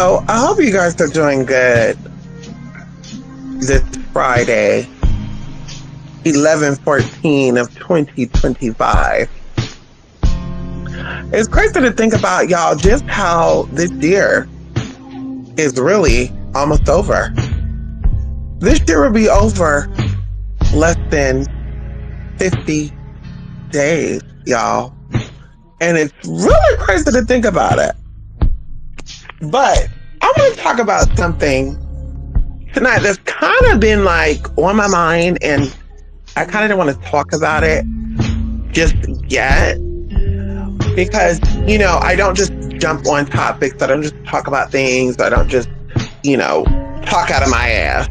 So I hope you guys are doing good this Friday, 11/14 of 2025. It's crazy to think about, y'all, just how this year is really almost over. This year will be over less than 50 days, y'all. And it's really crazy to think about it. But I want to talk about something tonight that's kind of been like on my mind, and I kind of don't want to talk about it just yet because, I don't just jump on topics. I don't just talk about things. I don't just, talk out of my ass.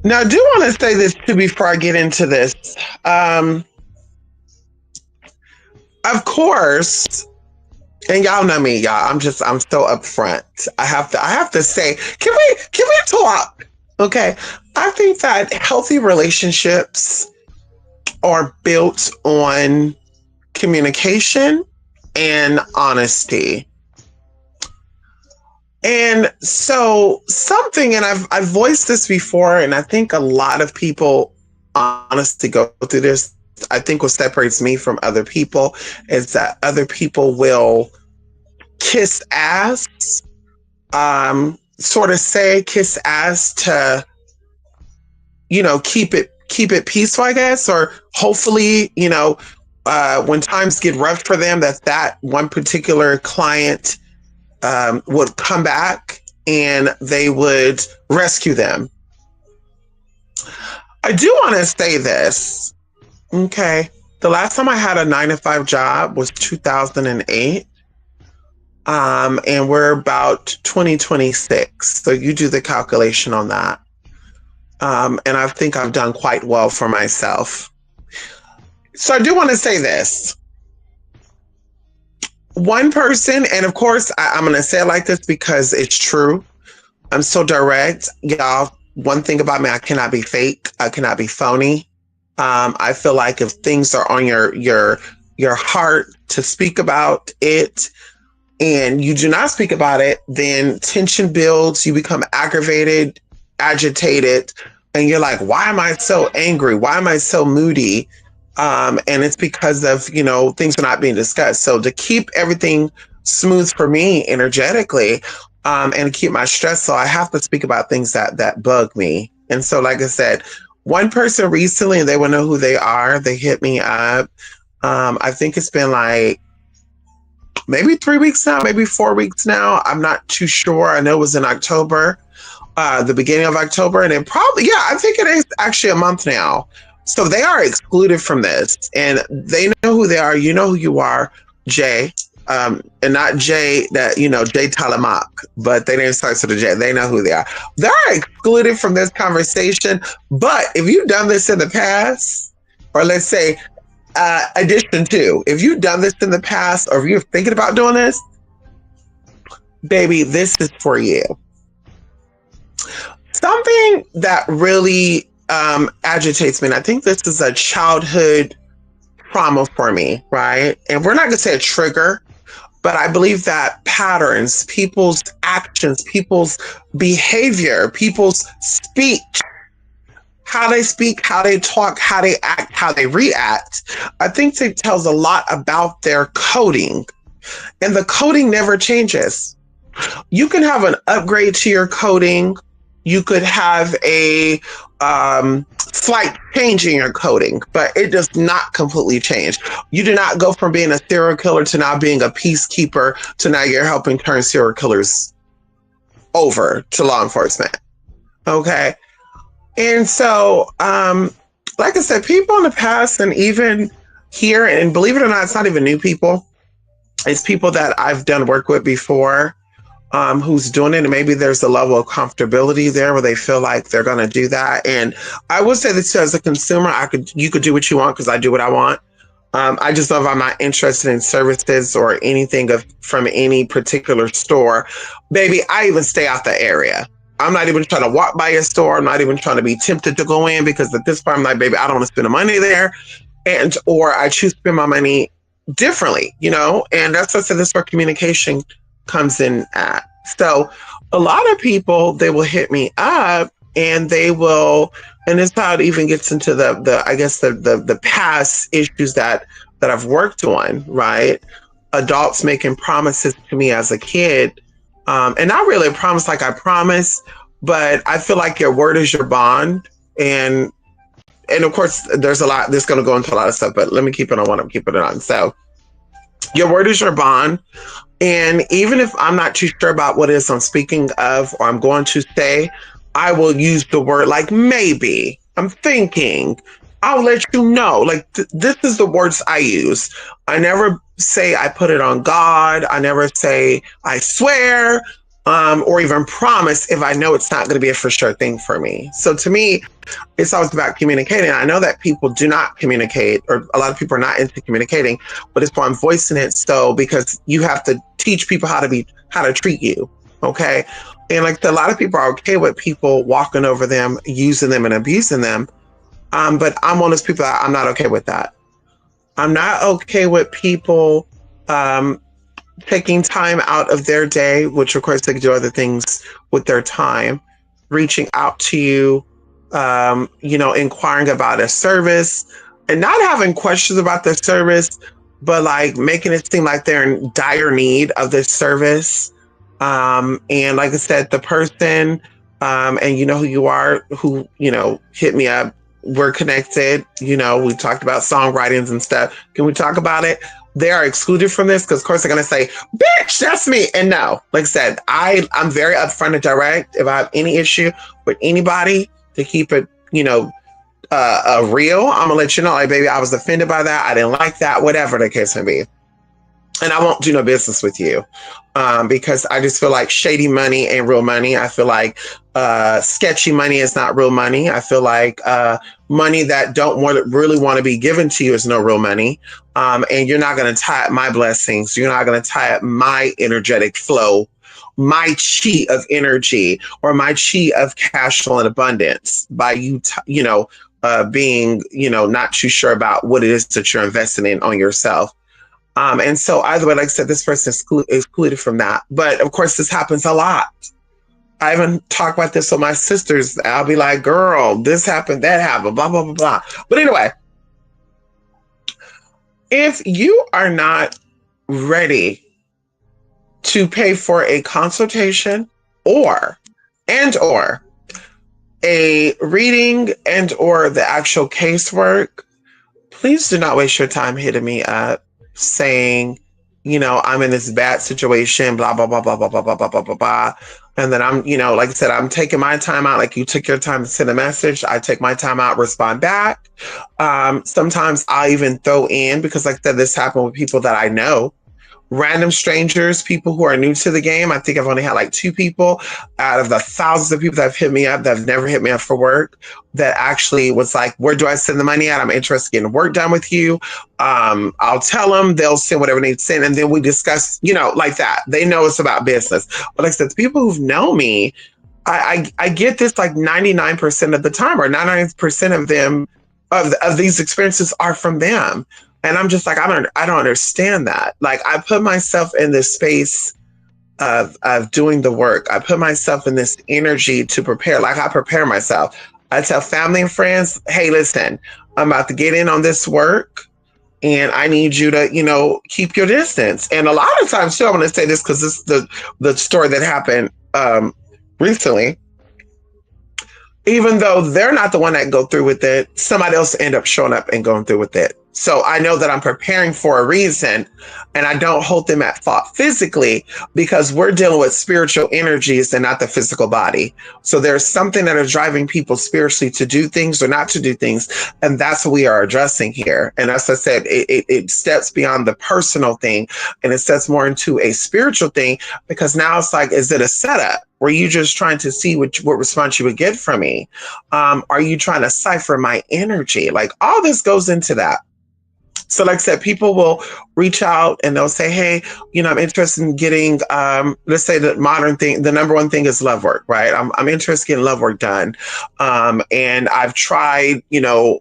Now, I do want to say this too before I get into this. Of course, and y'all know me, y'all. I'm so upfront. I have to say, can we talk? Okay. I think that healthy relationships are built on communication and honesty. And so and I've voiced this before, and I think a lot of people honestly go through this. I think what separates me from other people is that other people will kiss ass, sort of say kiss ass to, keep it peaceful, I guess, or hopefully, when times get rough for them, that one particular client would come back and they would rescue them. I do want to say this. Okay. The last time I had a 9-to-5 job was 2008. And we're about 2026. So you do the calculation on that. And I think I've done quite well for myself. So I do want to say this. One person, and of course, I'm going to say it like this because it's true. I'm so direct. Y'all, one thing about me, I cannot be fake. I cannot be phony. I feel like if things are on your heart to speak about it and you do not speak about it, then tension builds, you become aggravated, agitated, and you're like, why am I so angry? Why am I so moody? And it's because of, things are not being discussed. So to keep everything smooth for me energetically, and keep my stress, so I have to speak about things that bug me. And so, like I said, one person recently, and they will know who they are, they hit me up. I think it's been like maybe 3 weeks now, maybe 4 weeks now. I'm not too sure. I know it was in October, the beginning of October. And I think it is actually a month now. So they are excluded from this. And they know who they are. You know who you are, Jay. And not Jay that, Jay Talamak, but they didn't start to the J. They know who they are. They're excluded from this conversation. But if you've done this in the past, or let's say, addition two, if you've done this in the past, or if you're thinking about doing this, baby, this is for you. Something that really agitates me, and I think this is a childhood trauma for me, right? And we're not going to say a trigger, but I believe that patterns, people's actions, people's behavior, people's speech, how they speak, how they talk, how they act, how they react, I think it tells a lot about their coding. And the coding never changes. You can have an upgrade to your coding. You could have a slight change in your coding, but it does not completely change. You do not go from being a serial killer to now being a peacekeeper to now you're helping turn serial killers over to law enforcement. Okay. And so, like I said, people in the past and even here, and believe it or not, it's not even new people. It's people that I've done work with before. Who's doing it, and maybe there's a level of comfortability there where they feel like they're going to do that. And I would say this as a consumer, you could do what you want because I do what I want. I just know if I'm not interested in services or anything from any particular store, baby, I even stay out the area. I'm not even trying to walk by a store. I'm not even trying to be tempted to go in because at this point I'm like, baby, I don't want to spend the money there, or I choose to spend my money differently, and that's what I said. This is where communication comes in at. So a lot of people, they will hit me up and they will, and it's how it even gets into the I guess the past issues that I've worked on, right? Adults making promises to me as a kid, and not really a promise like I promise, but I feel like your word is your bond, and of course there's a lot. This going to go into a lot of stuff, but let me keep it on what I'm keeping it on. So your word is your bond, and even if I'm not too sure about what it is I'm speaking of or I'm going to say, I will use the word like maybe. I'm thinking. I'll let you know. Like this is the words I use. I never say I put it on God. I never say I swear, or even promise if I know it's not going to be a for sure thing for me. So to me, it's always about communicating. I know that people do not communicate, or a lot of people are not into communicating, but it's why I'm voicing it. So because you have to teach people how to treat you. Okay. And like a lot of people are okay with people walking over them, using them and abusing them. But I'm one of those people that I'm not okay with that. I'm not okay with people taking time out of their day, which of course they can do other things with their time, reaching out to you, inquiring about a service and not having questions about the service, but like making it seem like they're in dire need of this service. And like I said, the person, and you know who you are, who, hit me up. We're connected. We talked about songwritings and stuff. Can we talk about it? They are excluded from this because, of course, they're going to say, bitch, that's me. And no, like I said, I'm very upfront and direct. If I have any issue with anybody, to keep it, real, I'm going to let you know, like, baby, I was offended by that. I didn't like that, whatever the case may be. And I won't do no business with you, because I just feel like shady money ain't real money. I feel like sketchy money is not real money. I feel like money that don't really want to be given to you is no real money. And you're not going to tie up my blessings. You're not going to tie up my energetic flow, my chi of energy, or my chi of cash flow and abundance by you, being, not too sure about what it is that you're investing in on yourself. And so either way, like I said, this person is excluded from that. But of course, this happens a lot. I even talk about this with my sisters. I'll be like, girl, this happened, that happened, blah, blah, blah, blah. But anyway, if you are not ready to pay for a consultation or a reading and or the actual casework, please do not waste your time hitting me up saying, I'm in this bad situation, blah, blah, blah, blah, blah, blah, blah, blah, blah, blah, blah. And then I'm, like I said, I'm taking my time out. Like you took your time to send a message. I take my time out, respond back. Sometimes I even throw in, because like I said, this happened with people that I know, random strangers, people who are new to the game. I think I've only had like 2 people out of the thousands of people that have hit me up that have never hit me up for work that actually was like, where do I send the money at? I'm interested in getting work done with you. I'll tell them, they'll send whatever they send. And then we discuss, like that. They know it's about business. But like I said, the people who've known me, I get this like 99% of the time, or 99% of them, of these experiences are from them. And I'm just like, I don't understand that. Like I put myself in this space of doing the work. I put myself in this energy to prepare. Like I prepare myself. I tell family and friends, hey, listen, I'm about to get in on this work and I need you to, keep your distance. And a lot of times too, I'm going to say this because this is the story that happened recently. Even though they're not the one that go through with it, somebody else end up showing up and going through with it. So I know that I'm preparing for a reason, and I don't hold them at fault physically because we're dealing with spiritual energies and not the physical body. So there's something that is driving people spiritually to do things or not to do things. And that's what we are addressing here. And as I said, it steps beyond the personal thing and it steps more into a spiritual thing, because now it's like, is it a setup? Were you just trying to see what response you would get from me? Are you trying to cipher my energy? Like all this goes into that. So, like I said, people will reach out and they'll say, "Hey, I'm interested in getting, let's say the modern thing. The number one thing is love work, right? I'm interested in getting love work done, and I've tried,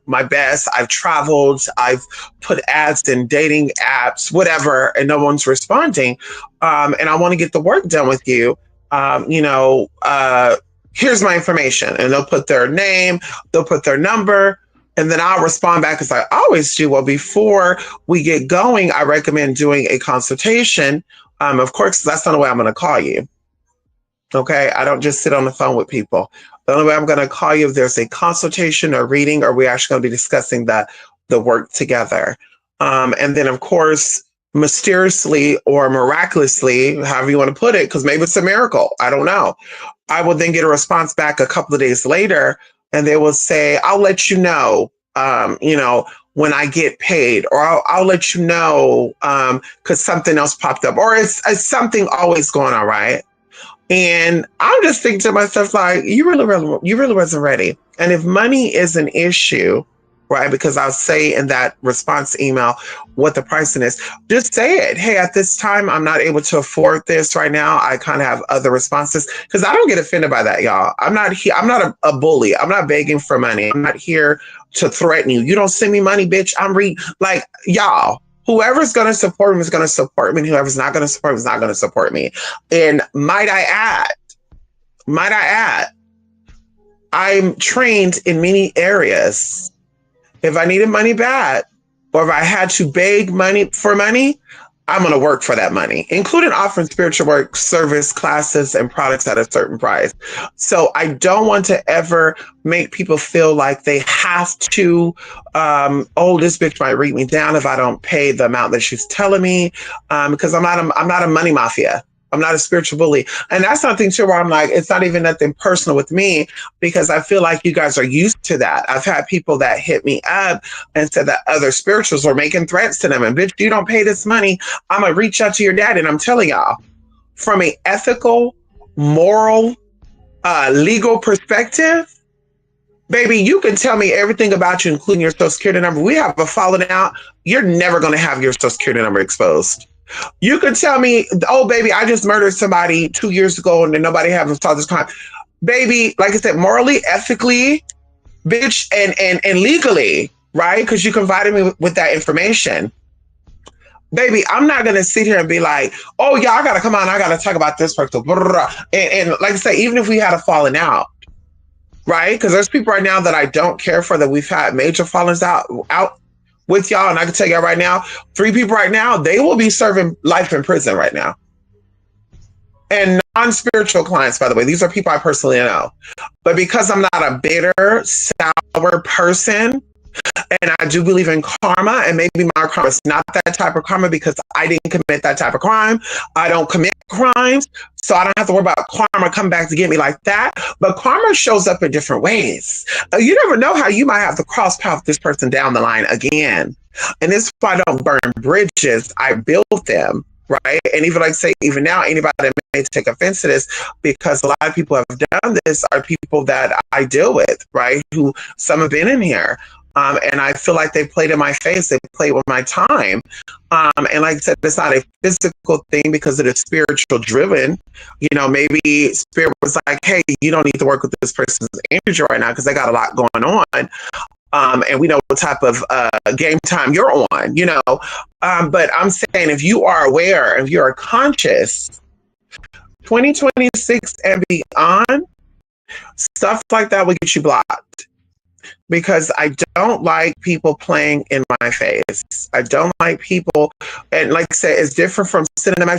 my best. I've traveled. I've put ads in dating apps, whatever, and no one's responding. And I want to get the work done with you. Here's my information," and they'll put their name, they'll put their number. And then I'll respond back as I always do. Well, before we get going, I recommend doing a consultation. Of course, that's not the way I'm going to call you. Okay. I don't just sit on the phone with people. The only way I'm going to call you if there's a consultation or reading, or we're actually going to be discussing the work together. And then, of course, mysteriously or miraculously, however you want to put it, because maybe it's a miracle. I don't know. I will then get a response back a couple of days later, and they will say, "I'll let you know, when I get paid," or I'll let you know, because something else popped up, or it's something always going on, right? And I'm just thinking to myself, like, you really wasn't ready. And if money is an issue, right? Because I'll say in that response email what the pricing is. Just say it. "Hey, at this time, I'm not able to afford this right now. I kind of have other responses." Because I don't get offended by that, y'all. I'm not here. I'm not a bully. I'm not begging for money. I'm not here to threaten you. "You don't send me money, bitch." Like, y'all. Whoever's going to support me is going to support me, and whoever's not going to support me is not going to support me. And might I add, I'm trained in many areas. If I needed money bad, or if I had to beg money for money, I'm going to work for that money, including offering spiritual work, service, classes, and products at a certain price. So I don't want to ever make people feel like they have to, this bitch might read me down if I don't pay the amount that she's telling me, because I'm not a money mafia. I'm not a spiritual bully. And that's something too where I'm like, it's not even nothing personal with me, because I feel like you guys are used to that. I've had people that hit me up and said that other spirituals were making threats to them. And, "Bitch, you don't pay this money, I'm going to reach out to your dad." And I'm telling y'all, from an ethical, moral, legal perspective, baby, you can tell me everything about you, including your social security number. We have a falling out. You're never going to have your social security number exposed. You can tell me, "Oh, baby, I just murdered somebody 2 years ago and then nobody hasn't solved this crime." Baby, like I said, morally, ethically, bitch, and legally, right? Because you provided me with that information. Baby, I'm not going to sit here and be like, "Oh, yeah, I got to come on. I got to talk about this person." And like I say, even if we had a falling out, right? Because there's people right now that I don't care for, that we've had major fallings out with y'all. And I can tell you right now, 3 people right now, they will be serving life in prison right now. And non-spiritual clients, by the way, these are people I personally know. But because I'm not a bitter, sour person, and I do believe in karma, and maybe my karma is not that type of karma because I didn't commit that type of crime. I don't commit crimes, so I don't have to worry about karma coming back to get me like that. But karma shows up in different ways. You never know how you might have to cross path with this person down the line again. And this is why I don't burn bridges. I build them, right? And even like say, even now, anybody that may take offense to this, because a lot of people have done this, are people that I deal with, right? Who some have been in here. And I feel like they played in my face. They played with my time. And like I said, it's not a physical thing because it is spiritual driven. Maybe spirit was like, "Hey, you don't need to work with this person's energy right now because they got a lot going on." And we know what type of game time you're on, But I'm saying, if you are aware, if you're conscious, 2026 and beyond, stuff like that will get you blocked. Because I don't like people playing in my face. I don't like people, and like I said, it's different from sitting in my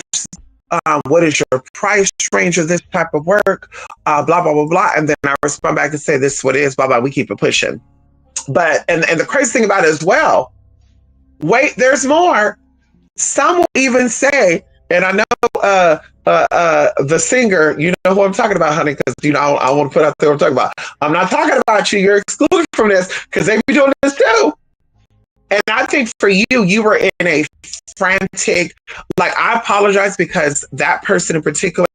what is your price range of this type of work? Blah, blah, blah, blah. And then I respond back and say, "This is what it is, blah, blah." We keep it pushing. But, and the crazy thing about it as well, wait, there's more. Some will even say, and I know the singer, you know who I'm talking about, honey, because I want to put out there what I'm talking about. I'm not talking about you. You're excluded from this because they be doing this too. And I think for you, you were in a frantic, like, I apologize because that person in particular,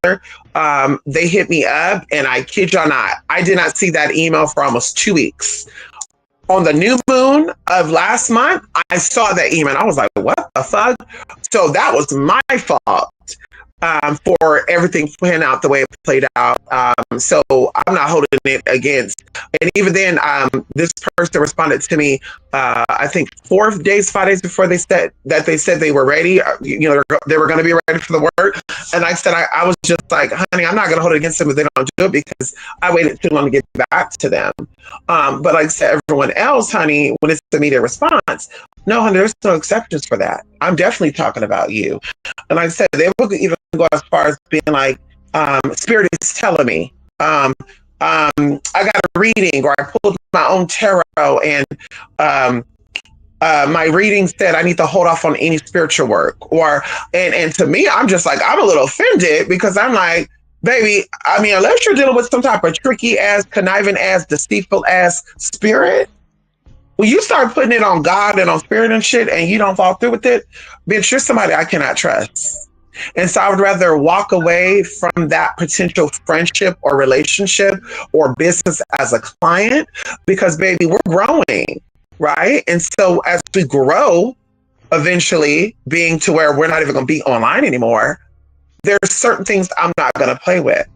they hit me up, and I kid y'all not, I did not see that email for almost 2 weeks. On the new moon of last month, I saw that email. I was like, what the fuck? So that was my fault for everything playing out the way it played out. So I'm not holding it against. And even then, this person responded to me, I think 5 days before they said they were ready. They were going to be ready for the work. And I said, I was just like, honey, I'm not going to hold it against them if they don't do it because I waited too long to get back to them. But like I said, everyone else, honey, when it's the immediate response, no, honey, there's no exceptions for that. I'm definitely talking about you. And like I said, they would even go as far as being like, Spirit is telling me, I got a reading, or I pulled my own tarot, and my reading said I need to hold off on any spiritual work. And to me, I'm just like, I'm a little offended because I'm like, baby, I mean, unless you're dealing with some type of tricky ass, conniving ass, deceitful ass spirit, when you start putting it on God and on spirit and shit, and you don't fall through with it, bitch, you're somebody I cannot trust. And so I would rather walk away from that potential friendship or relationship or business as a client because, baby, we're growing, right? And so as we grow, eventually being to where we're not even going to be online anymore, there's certain things I'm not going to play with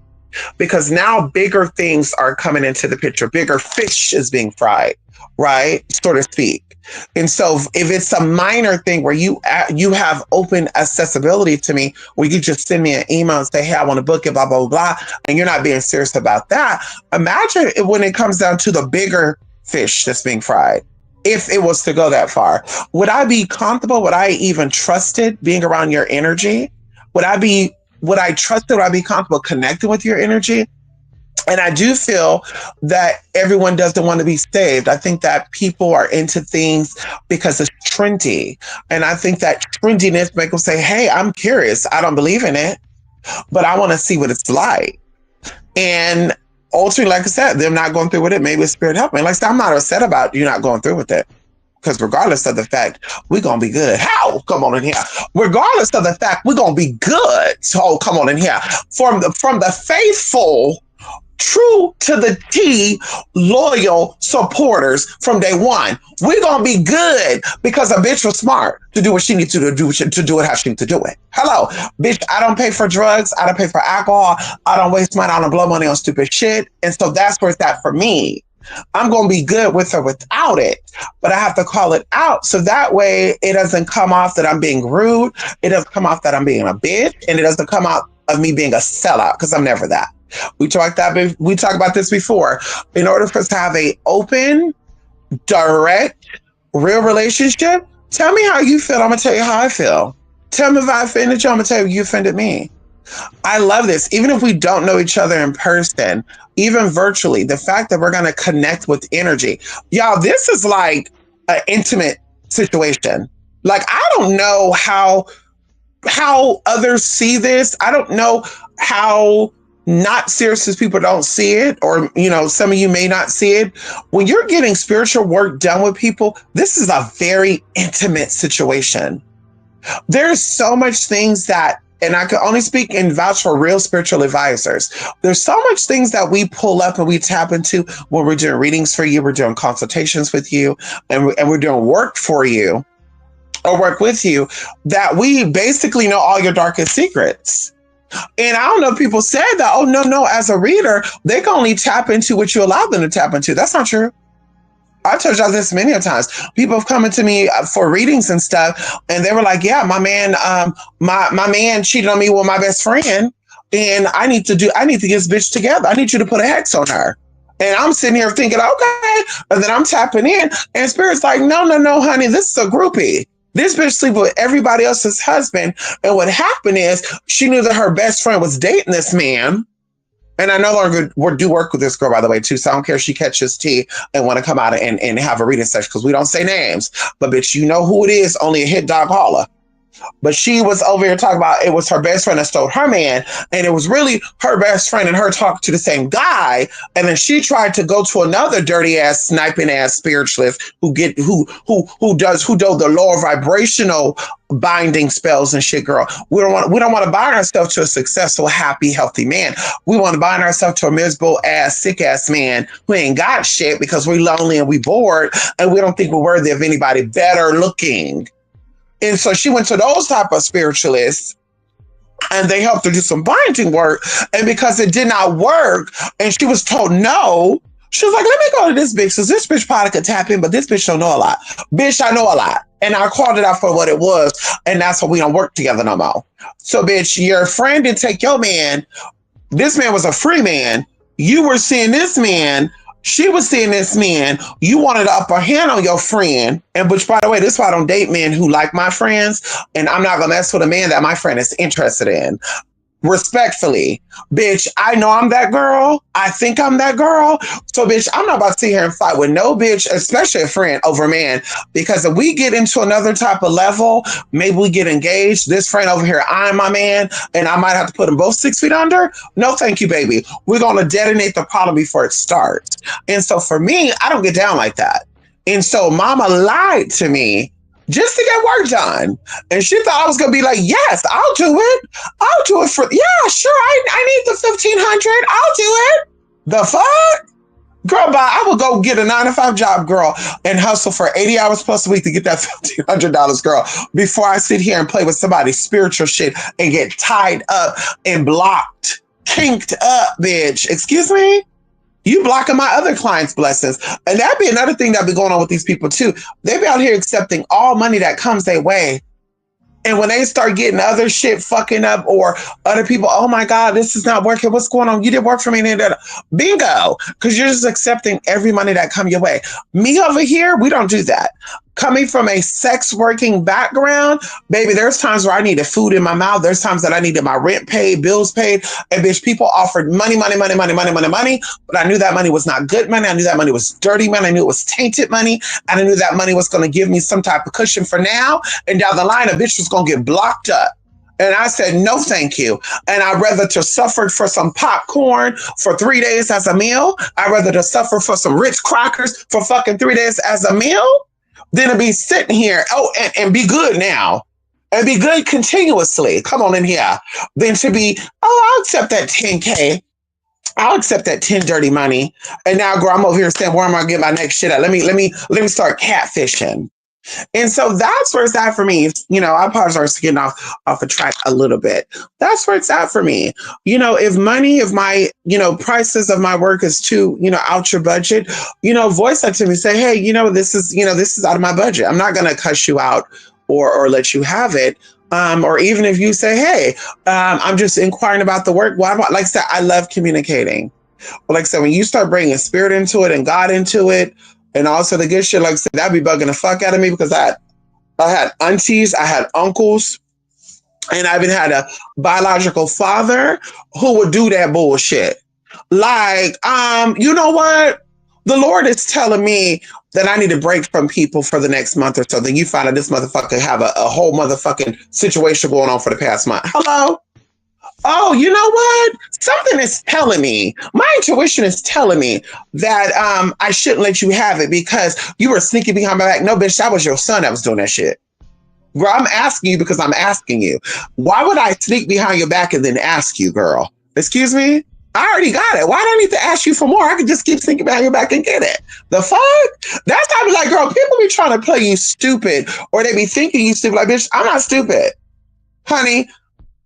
because now bigger things are coming into the picture. Bigger fish is being fried, right? So to speak. And so if it's a minor thing where you have open accessibility to me, where you just send me an email and say, hey, I want to book it, blah, blah, blah, blah, and you're not being serious about that, imagine when it comes down to the bigger fish that's being fried. If it was to go that far, would I be comfortable? Would I even trust it being around your energy? Would I trust it? Would I be comfortable connecting with your energy? And I do feel that everyone doesn't want to be saved. I think that people are into things because it's trendy. And I think that trendiness makes them say, hey, I'm curious. I don't believe in it, but I want to see what it's like. And ultimately, like I said, them not going through with it, maybe the spirit helped me. Like I said, I'm not upset about you not going through with it. Because regardless of the fact, we're going to be good. How? Come on in here. Regardless of the fact, we're going to be good. So come on in here. From the faithful, true to the T, loyal supporters from day one. We're going to be good because a bitch was smart to do what she needs to do it how she needs to do it. Hello, bitch, I don't pay for drugs. I don't pay for alcohol. I don't waste money. I don't blow money on stupid shit. And so that's where it's at for me. I'm going to be good with or without it, but I have to call it out. So that way it doesn't come off that I'm being rude. It doesn't come off that I'm being a bitch, and it doesn't come out of me being a sellout because I'm never that. We talked about this before. In order for us to have a open, direct, real relationship, tell me how you feel. I'm going to tell you how I feel. Tell me if I offended you. I'm going to tell you offended me. I love this. Even if we don't know each other in person, even virtually, the fact that we're going to connect with energy. Y'all, this is like an intimate situation. Like, I don't know how others see this. I don't know how not serious as people don't see it, or, some of you may not see it. When you're getting spiritual work done with people, this is a very intimate situation. There's so much things that, and I can only speak and vouch for real spiritual advisors. There's so much things that we pull up and we tap into when we're doing readings for you, we're doing consultations with you, and we're doing work for you or work with you, that we basically know all your darkest secrets. And I don't know if people said that, oh, no, as a reader, they can only tap into what you allow them to tap into. That's not true. I told y'all this many times. People have come to me for readings and stuff, and they were like, yeah, my man, my man cheated on me with my best friend, and I need to get this bitch together. I need you to put a hex on her. And I'm sitting here thinking, okay. And then I'm tapping in, and Spirit's like, no, honey, this is a groupie. This bitch sleep with everybody else's husband. And what happened is she knew that her best friend was dating this man. And I no longer do work with this girl, by the way, too. So I don't care if she catches tea and want to come out and have a reading session, because we don't say names. But bitch, you know who it is. Only a hit dog holler. But she was over here talking about it was her best friend that stole her man, and it was really her best friend and her talking to the same guy. And then she tried to go to another dirty ass, sniping ass spiritualist who do the lower vibrational binding spells and shit, girl. We don't want to bind ourselves to a successful, happy, healthy man. We want to bind ourselves to a miserable ass, sick ass man who ain't got shit because we lonely and we bored and we don't think we're worthy of anybody better looking. And so she went to those type of spiritualists and they helped her do some binding work. And because it did not work and she was told no, she was like, let me go to this bitch because this bitch probably could tap in, but this bitch don't know a lot. Bitch, I know a lot. And I called it out for what it was. And that's why we don't work together no more. So bitch, your friend didn't take your man. This man was a free man. You were seeing this man. She was seeing this man. You wanted the upper hand on your friend. And which, by the way, this is why I don't date men who like my friends. And I'm not going to mess with a man that my friend is interested in. Respectfully, bitch, I know I'm that girl. I think I'm that girl. So, bitch, I'm not about to sit here and fight with no bitch, especially a friend, over man. Because if we get into another type of level, maybe we get engaged. This friend over here, I'm my man, and I might have to put them both 6 feet under. No, thank you, baby. We're going to detonate the problem before it starts. And so for me, I don't get down like that. And so mama lied to me just to get work done. And she thought I was going to be like, yes, I'll do it. I'll do it for, yeah, sure. I need the 1,500. I'll do it. The fuck? Girl, bye. I will go get a 9-to-5 job, girl, and hustle for 80 hours plus a week to get that $1,500, girl, before I sit here and play with somebody's spiritual shit and get tied up and blocked, kinked up, bitch. Excuse me? You blocking my other clients' blessings. And that'd be another thing that'd be going on with these people too. They be out here accepting all money that comes their way. And when they start getting other shit fucking up or other people, oh my God, this is not working. What's going on? You didn't work for me. Bingo. Because you're just accepting every money that come your way. Me over here, we don't do that. Coming from a sex working background, baby, there's times where I needed food in my mouth. There's times that I needed my rent paid, bills paid. And bitch, people offered money. But I knew that money was not good money. I knew that money was dirty money. I knew it was tainted money. And I knew that money was going to give me some type of cushion for now. And down the line, a bitch was going to get blocked up. And I said, no, thank you. And I'd rather to suffer for some popcorn for 3 days as a meal. I'd rather to suffer for some Ritz crackers for fucking 3 days as a meal than to be sitting here, and be good now. And be good continuously. Come on in here. Than to be, I'll accept that 10K. I'll accept that 10 dirty money. And now, girl, I'm over here saying, where am I going to get my next shit at? Let me start catfishing. And so that's where it's at for me. You know, I apologize for getting off the track a little bit. That's where it's at for me. You know, if my, prices of my work is too, out your budget, voice that to me, say, hey, this is out of my budget. I'm not going to cuss you out or let you have it. Or even if you say, hey, I'm just inquiring about the work. Like I said, I love communicating. But like I said, when you start bringing spirit into it and God into it, and also the good shit, like I said, that'd be bugging the fuck out of me because I had aunties, I had uncles, and I even had a biological father who would do that bullshit. Like, you know what? The Lord is telling me that I need to break from people for the next month or so. Then you find out this motherfucker have a whole motherfucking situation going on for the past month. Hello? Oh, you know what? Something is telling me, my intuition is telling me that I shouldn't let you have it because you were sneaking behind my back. No, bitch, that was your son that was doing that shit. Girl, I'm asking you because I'm asking you. Why would I sneak behind your back and then ask you, girl? Excuse me? I already got it. Why do I need to ask you for more? I could just keep sneaking behind your back and get it. The fuck? That's how I be like, girl, people be trying to play you stupid or they be thinking you stupid. Like, bitch, I'm not stupid. Honey,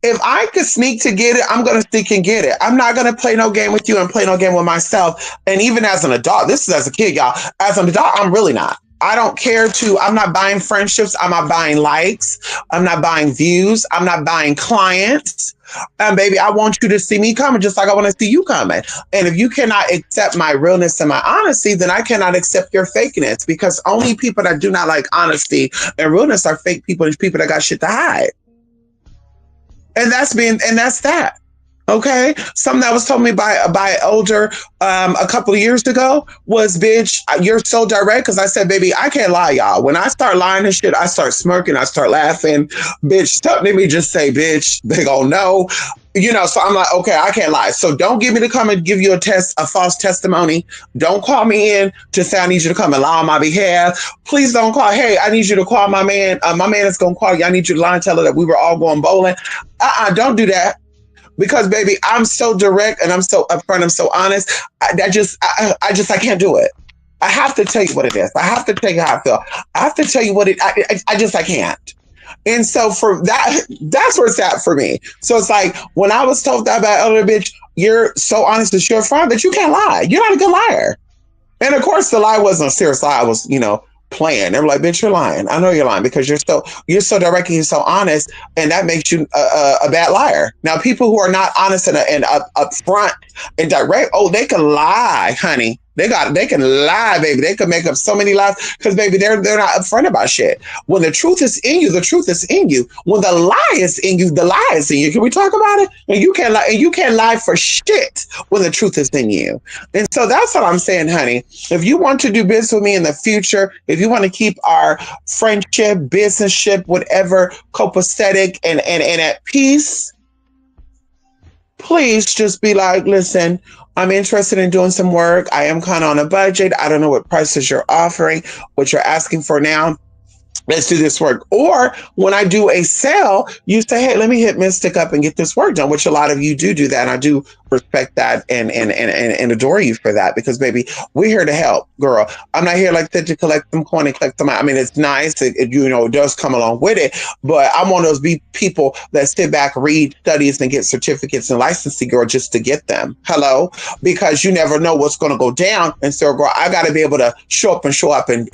if I could sneak to get it, I'm going to sneak and get it. I'm not going to play no game with you and play no game with myself. And even as an adult, this is as a kid, y'all. As an adult, I'm really not. I don't care I'm not buying friendships. I'm not buying likes. I'm not buying views. I'm not buying clients. And baby, I want you to see me coming just like I want to see you coming. And if you cannot accept my realness and my honesty, then I cannot accept your fakeness because only people that do not like honesty and realness are fake people and people that got shit to hide. And that's that. Okay, something that was told me by older a couple of years ago was, "Bitch, you're so direct." Because I said, "Baby, I can't lie, y'all. When I start lying and shit, I start smirking, I start laughing. Bitch, something to me just say, bitch, they gonna know." So I'm like, okay, I can't lie. So don't get me to come and give you a false testimony. Don't call me in to say I need you to come and lie on my behalf. Please don't call. Hey, I need you to call my man. My man is gonna call you. I need you to lie and tell her that we were all going bowling. Don't do that. Because baby, I'm so direct and I'm so upfront. I'm so honest. I can't do it. I have to tell you what it is. I have to tell you how I feel. I have to tell you what it. I can't. And so for that, that's where it's at for me. So it's like when I was told that by elder bitch, you're so honest that you're fine that you can't lie. You're not a good liar. And of course, the lie wasn't a serious lie. I was, playing. They were like, "Bitch, you're lying. I know you're lying because you're so direct and you're so honest, and that makes you a bad liar." Now, people who are not honest and upfront and direct, oh, they can lie, honey. They can lie, baby. They can make up so many lies because baby, they're not upfront about shit. When the truth is in you, the truth is in you. When the lie is in you, the lie is in you. Can we talk about it? And you can't lie for shit when the truth is in you. And so that's what I'm saying, honey. If you want to do business with me in the future, if you want to keep our friendship, businessship, whatever, copacetic and at peace, please just be like, "Listen, I'm interested in doing some work. I am kind of on a budget. I don't know what prices you're offering, what you're asking for now. Let's do this work." Or when I do a sale, you say, "Hey, let me hit Mystic up and get this work done," which a lot of you do that. And I do respect that and adore you for that because, baby, we're here to help, girl. I'm not here like that to collect them coin and collect them out. I mean, it's nice. It does come along with it. But I'm one of those people that sit back, read studies, and get certificates and licensing, girl, just to get them. Hello? Because you never know what's going to go down. And so, girl, I got to be able to show up and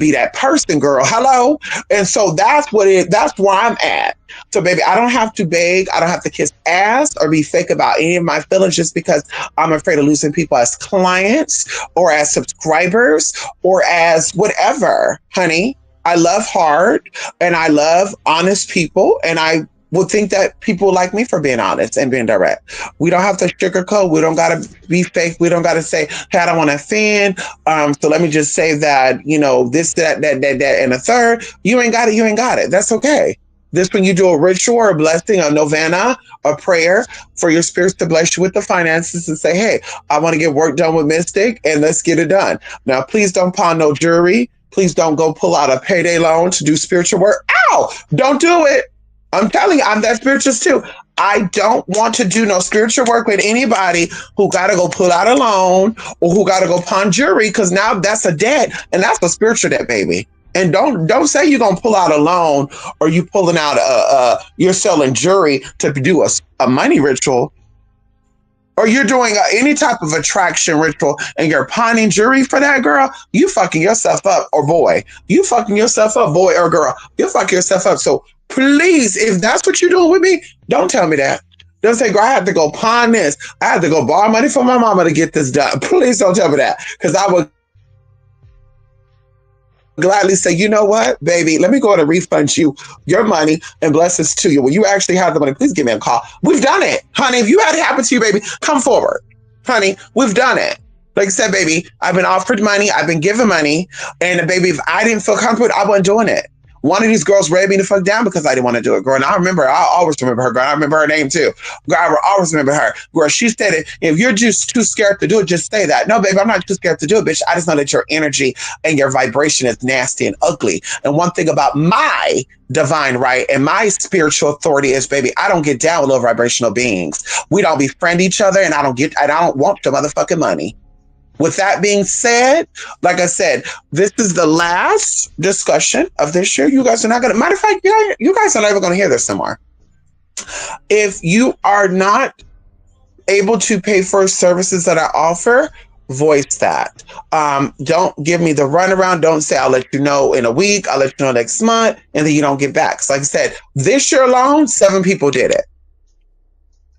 be that person, girl. Hello? And so that's where I'm at. So, baby, I don't have to beg. I don't have to kiss ass or be fake about any of my feelings just because I'm afraid of losing people as clients or as subscribers or as whatever, honey. I love hard and I love honest people. And I would think that people like me for being honest and being direct. We don't have to sugarcoat. We don't got to be fake. We don't got to say, "Hey, I don't want to offend. So let me just say that, this, that, and a third." You ain't got it. You ain't got it. That's okay. This when you do a ritual or a blessing, a novena, a prayer for your spirits to bless you with the finances and say, "Hey, I want to get work done with Mystic and let's get it done." Now, please don't pawn no jewelry. Please don't go pull out a payday loan to do spiritual work. Ow! Don't do it. I'm telling you, I'm that spiritualist too. I don't want to do no spiritual work with anybody who got to go pull out a loan or who got to go pawn jewelry because now that's a debt and that's a spiritual debt, baby. And don't say you're gonna pull out a loan or you pulling out you're selling jewelry to do a money ritual or you're doing any type of attraction ritual and you're pawning jewelry for that, girl. You fucking yourself up, or boy. You fucking yourself up, boy or girl. You fucking yourself up. So please, if that's what you're doing with me, don't tell me that. Don't say, "Girl, I have to go pawn this. I have to go borrow money from my mama to get this done." Please don't tell me that because I would gladly say, "You know what, baby, let me go ahead and refund you your money and blessings to you. When you actually have the money, please give me a call." We've done it, honey. If you had it happen to you, baby, come forward, honey. We've done it. Like I said, baby, I've been offered money. I've been given money. And baby, if I didn't feel comfortable, I wasn't doing it. One of these girls read me the fuck down because I didn't want to do it, girl. And I always remember her, girl. I remember her name too. Girl, I will always remember her. Girl, she said it. If you're just too scared to do it, just say that. No, baby, I'm not too scared to do it, bitch. I just know that your energy and your vibration is nasty and ugly. And one thing about my divine right and my spiritual authority is, baby, I don't get down with low vibrational beings. We don't befriend each other, and I don't want the motherfucking money. With that being said, like I said, this is the last discussion of this year. You guys are not going to, matter of fact, you guys are never going to hear this somewhere. If you are not able to pay for services that I offer, voice that. Don't give me the runaround. Don't say, "I'll let you know in a week. I'll let you know next month." And then you don't get back. So like I said, this year alone, 7 people did it.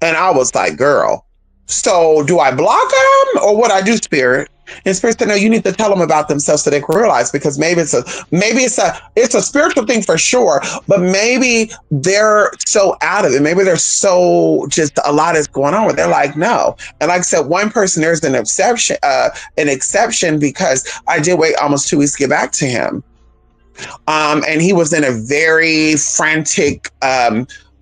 And I was like, girl, so do I block them or what I do, spirit? And Spirit said, no, you need to tell them about themselves so they can realize, because maybe it's a spiritual thing for sure, but maybe they're so out of it. Maybe they're so just a lot is going on where they're like, no. And like I said, one person, there's an exception because I did wait almost 2 weeks to get back to him. And he was in a very frantic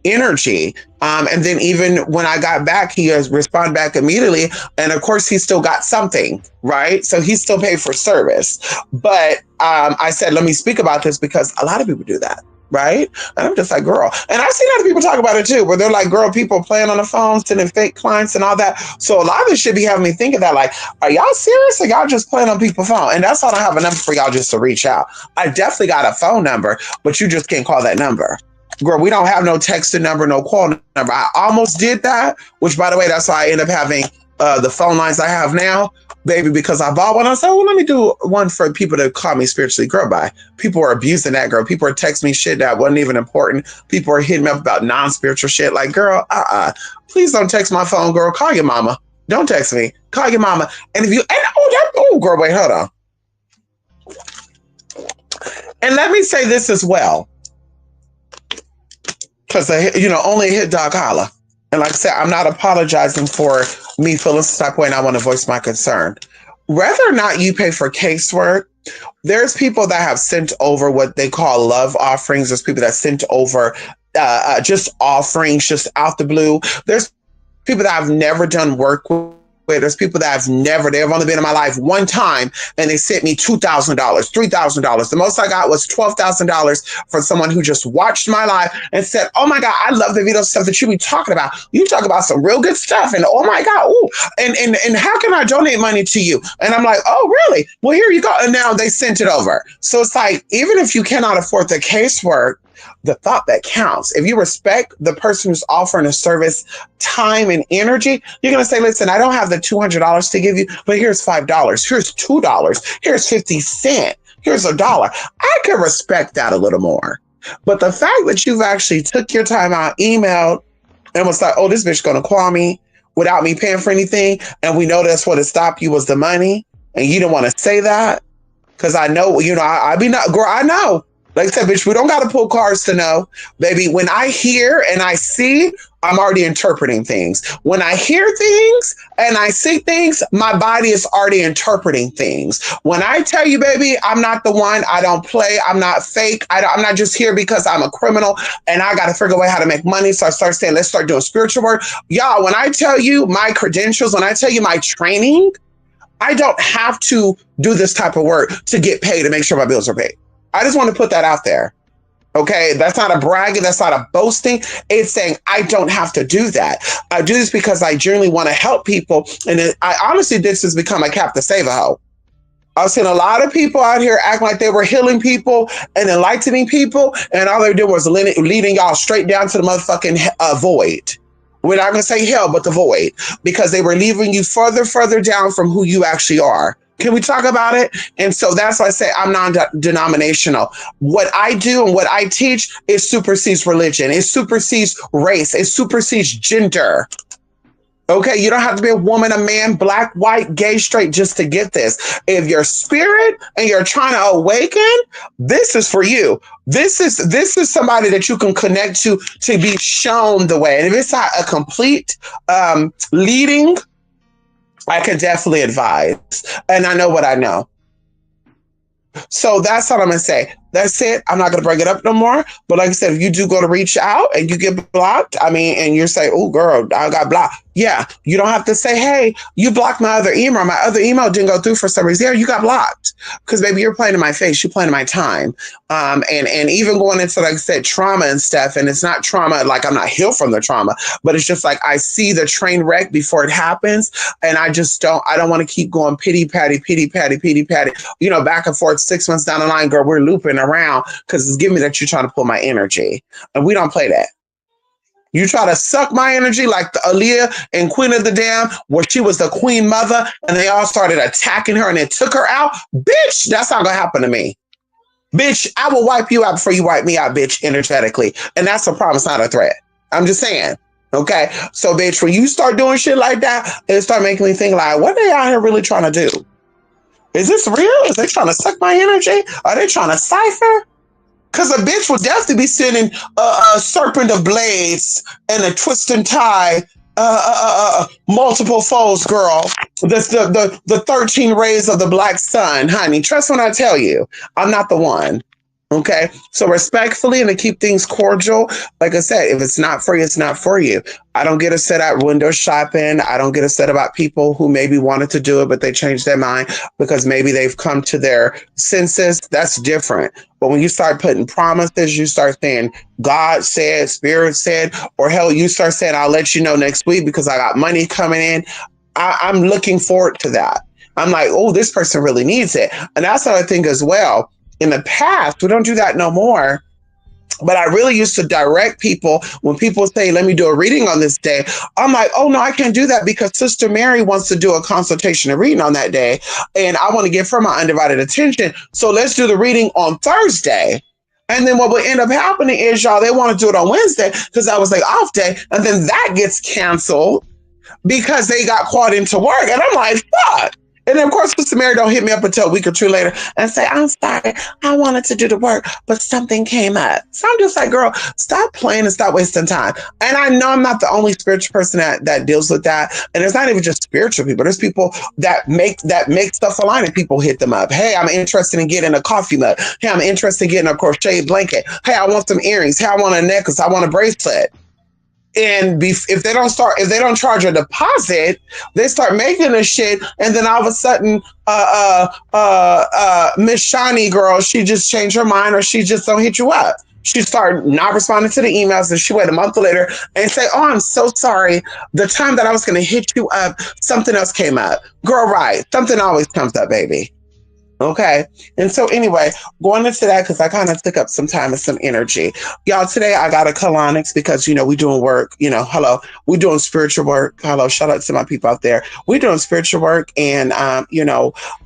energy. And then even when I got back, he has responded back immediately. And of course, he still got something, right? So he still paid for service. But I said, let me speak about this because a lot of people do that. Right. And I'm just like, girl. And I've seen other people talk about it too, where they're like, girl, people playing on the phone, sending fake clients and all that. So a lot of this should be having me thinking that, like, are y'all serious or y'all just playing on people's phone? And that's why I don't have a number for y'all just to reach out. I definitely got a phone number, but you just can't call that number. Girl, we don't have no texting number, no call number. I almost did that, which, by the way, that's why I end up having the phone lines I have now, baby, because I bought one. I said, well, let me do one for people to call me spiritually girl by. People are abusing that, girl. People are texting me shit that wasn't even important. People are hitting me up about non-spiritual shit. Like, girl, please don't text my phone, girl. Call your mama. Don't text me. Call your mama. And if you, girl, wait, hold on. And let me say this as well. Because, only a hit dog holler. And like I said, I'm not apologizing for me feeling some type of way, and I want to voice my concern. Whether or not you pay for casework, there's people that have sent over what they call love offerings. There's people that sent over just offerings just out the blue. There's people that I've never done work with. There's people that they've only been in my life one time, and they sent me $2,000, $3,000. The most I got was $12,000 from someone who just watched my life and said, oh my God, I love the video stuff that you be talking about. You talk about some real good stuff. And oh my God, ooh, and how can I donate money to you? And I'm like, oh, really? Well, here you go. And now they sent it over. So it's like, even if you cannot afford the casework, the thought that counts. If you respect the person who's offering a service, time and energy, you're going to say, listen, I don't have the $200 to give you, but here's $5. Here's $2. Here's 50 cents. Here's $1. I can respect that a little more. But the fact that you've actually took your time out, emailed, and was like, oh, this bitch going to call me without me paying for anything. And we know that's what it stopped you was the money. And you didn't want to say that. Because I know, I know. Like I said, bitch, we don't got to pull cards to know. Baby, when I hear and I see, I'm already interpreting things. When I hear things and I see things, my body is already interpreting things. When I tell you, baby, I'm not the one, I don't play, I'm not fake, I'm not just here because I'm a criminal and I got to figure out how to make money. So I start saying, let's start doing spiritual work. Y'all, when I tell you my credentials, when I tell you my training, I don't have to do this type of work to get paid to make sure my bills are paid. I just want to put that out there. Okay, that's not a bragging, that's not a boasting. It's saying I don't have to do that. I do this because I genuinely want to help people. And I honestly, this has become a cap to save a hoe. I've seen a lot of people out here acting like they were healing people and enlightening people, and all they did was leading y'all straight down to the motherfucking void. We're not going to say hell, but the void, because they were leaving you further down from who you actually are. Can we talk about it? And so that's why I say I'm non-denominational. What I do and what I teach, it supersedes religion. It supersedes race. It supersedes gender. Okay, you don't have to be a woman, a man, black, white, gay, straight just to get this. If you're spirit and you're trying to awaken, this is for you. This is somebody that you can connect to be shown the way. And if it's not a complete leading, I can definitely advise. And I know what I know. So that's all I'm going to say. That's it. I'm not going to bring it up no more. But like I said, if you do go to reach out and you get blocked, and you say, oh, girl, I got blocked. Yeah, you don't have to say, hey, you blocked my other email. My other email didn't go through for some reason. Yeah, you got blocked. Because, baby, you're playing in my face. You're playing in my time. And even going into, like I said, trauma and stuff. And it's not trauma, like I'm not healed from the trauma. But it's just like I see the train wreck before it happens. And I don't want to keep going pity-patty, back and forth 6 months down the line, girl, we're looping around because it's giving me that you're trying to pull my energy. And we don't play that. You try to suck my energy like the Aaliyah and Queen of the Dam, where she was the queen mother and they all started attacking her and it took her out. Bitch, that's not going to happen to me. Bitch, I will wipe you out before you wipe me out, bitch, energetically. And that's a promise, not a threat. I'm just saying. Okay. So, bitch, when you start doing shit like that, it start making me think like, what are they out here really trying to do? Is this real? Is they trying to suck my energy? Are they trying to cipher? Because a bitch will definitely be sending a serpent of blades and a twist and tie, multiple foes, girl. The 13 rays of the black sun, honey. Trust when I tell you, I'm not the one. Okay. So respectfully and to keep things cordial, like I said, if it's not for you, it's not for you. I don't get upset at window shopping. I don't get upset about people who maybe wanted to do it, but they changed their mind because maybe they've come to their senses. That's different. But when you start putting promises, you start saying, God said, Spirit said, or hell, you start saying, I'll let you know next week because I got money coming in. I'm looking forward to that. I'm like, oh, this person really needs it. And that's what I think as well. In the past, we don't do that no more. But I really used to direct people when people say, let me do a reading on this day. I'm like, oh, no, I can't do that because Sister Mary wants to do a consultation and reading on that day. And I want to give her my undivided attention. So let's do the reading on Thursday. And then what would end up happening is, y'all, they want to do it on Wednesday because that was like off day. And then that gets canceled because they got caught into work. And I'm like, fuck. And then, of course, Sister Mary don't hit me up until a week or two later and say, I'm sorry, I wanted to do the work, but something came up. So I'm just like, girl, stop playing and stop wasting time. And I know I'm not the only spiritual person that deals with that. And it's not even just spiritual people. There's people that make stuff align and people hit them up. Hey, I'm interested in getting a coffee mug. Hey, I'm interested in getting a crocheted blanket. Hey, I want some earrings. Hey, I want a necklace. I want a bracelet. And if they don't charge a deposit, they start making the shit, and then all of a sudden, Miss Shiny girl, she just changed her mind, or she just don't hit you up. She started not responding to the emails, and she wait a month later and say, "Oh, I'm so sorry. The time that I was going to hit you up, something else came up." Girl, right? Something always comes up, baby. Okay. And so anyway, going into that, because I kind of took up some time and some energy. Y'all, today I got a colonics because, we doing work, hello, we doing spiritual work. Hello, shout out to my people out there. We doing spiritual work and, and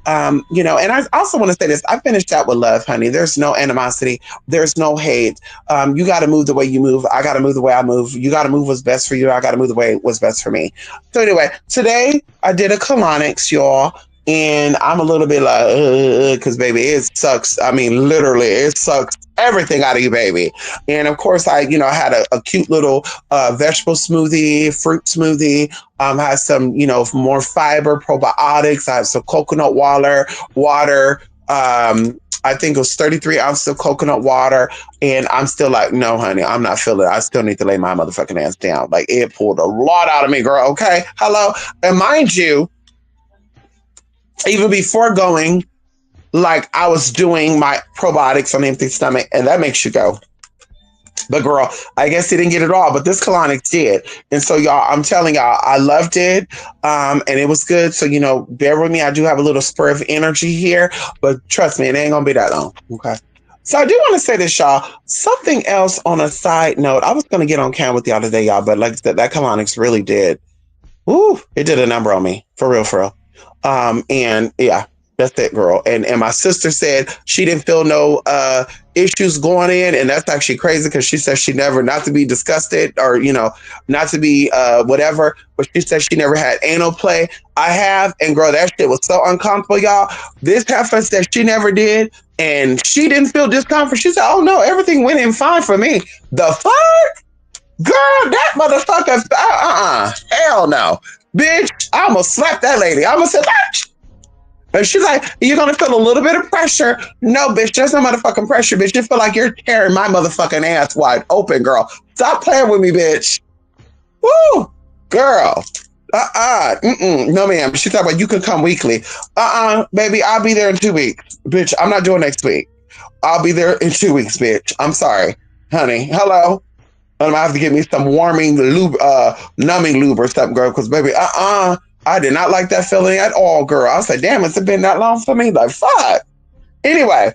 I also want to say this. I finished that with love, honey. There's no animosity. There's no hate. You got to move the way you move. I got to move the way I move. You got to move what's best for you. I got to move the way what's best for me. So anyway, today I did a colonics, y'all. And I'm a little bit like, because baby, it sucks. I mean, literally, it sucks everything out of you, baby. And of course, I had a cute little vegetable smoothie, fruit smoothie. Had some, more fiber, probiotics. I had some coconut water. I think it was 33 ounces of coconut water. And I'm still like, no, honey, I'm not feeling it. I still need to lay my motherfucking ass down. Like, it pulled a lot out of me, girl. Okay. Hello. And mind you, even before going, like I was doing my probiotics on the empty stomach, and that makes you go. But girl, I guess he didn't get it all, but this colonics did. And so y'all, I'm telling y'all, I loved it. And it was good. So, bear with me. I do have a little spur of energy here, but trust me, it ain't gonna be that long. Okay. So I do want to say this, y'all. Something else on a side note. I was gonna get on cam with y'all today, y'all, but like I said, that colonics really did. Ooh, it did a number on me. For real, for real. And yeah, that's it, girl. And my sister said she didn't feel no issues going in, and that's actually crazy because she said she never, not to be disgusted or not to be whatever, but she said she never had anal play. I have, and girl, that shit was so uncomfortable, y'all. This heifer said she never did, and she didn't feel discomfort. She said, "Oh no, everything went in fine for me." The fuck, girl, that motherfucker, hell no. Bitch, I almost slapped that lady. I almost said, bitch. And she's like, you're going to feel a little bit of pressure. No, bitch, there's no motherfucking pressure, bitch. You feel like you're tearing my motherfucking ass wide open, girl. Stop playing with me, bitch. Woo, girl. No, ma'am. She talking about you can come weekly. Baby, I'll be there in 2 weeks. Bitch, I'm not doing next week. I'll be there in 2 weeks, bitch. I'm sorry, honey. Hello. I'm gonna have to get me some warming lube, numbing lube or something, girl. Because baby, I did not like that feeling at all, girl. I said, damn, it's been that long for me. Like, fuck. Anyway,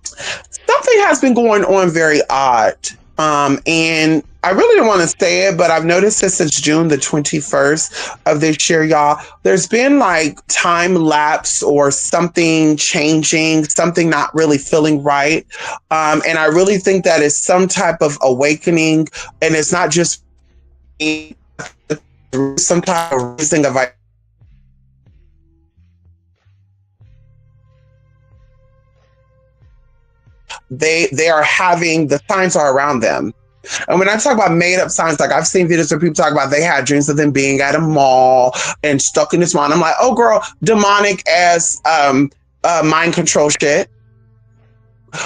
something has been going on very odd. And I really don't want to say it, but I've noticed this since June the 21st of this year, y'all. There's been like time lapse or something changing, something not really feeling right. And I really think that is some type of awakening. And it's not just some type of raising of they are having, the signs are around them. And when I talk about made up signs, like I've seen videos where people talk about they had dreams of them being at a mall and stuck in this mall. And I'm like, oh girl, demonic as mind control shit.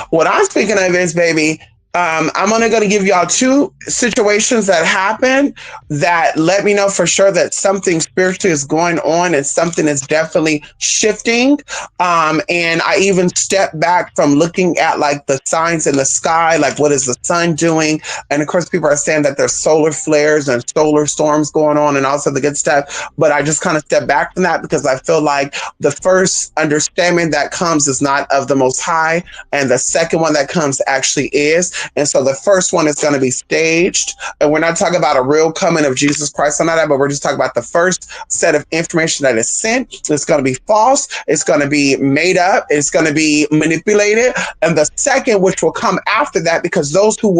What I'm speaking of is, baby, I'm only going to give y'all two situations that happened that let me know for sure that something spiritually is going on and something is definitely shifting. And I even stepped back from looking at like the signs in the sky, like what is the sun doing? And of course, people are saying that there's solar flares and solar storms going on and also the good stuff. But I just kind of stepped back from that because I feel like the first understanding that comes is not of the Most High, and the second one that comes actually is. And so the first one is going to be staged. And we're not talking about a real coming of Jesus Christ or none of that, but we're just talking about the first set of information that is sent. It's going to be false. It's going to be made up. It's going to be manipulated. And the second, which will come after that, because those who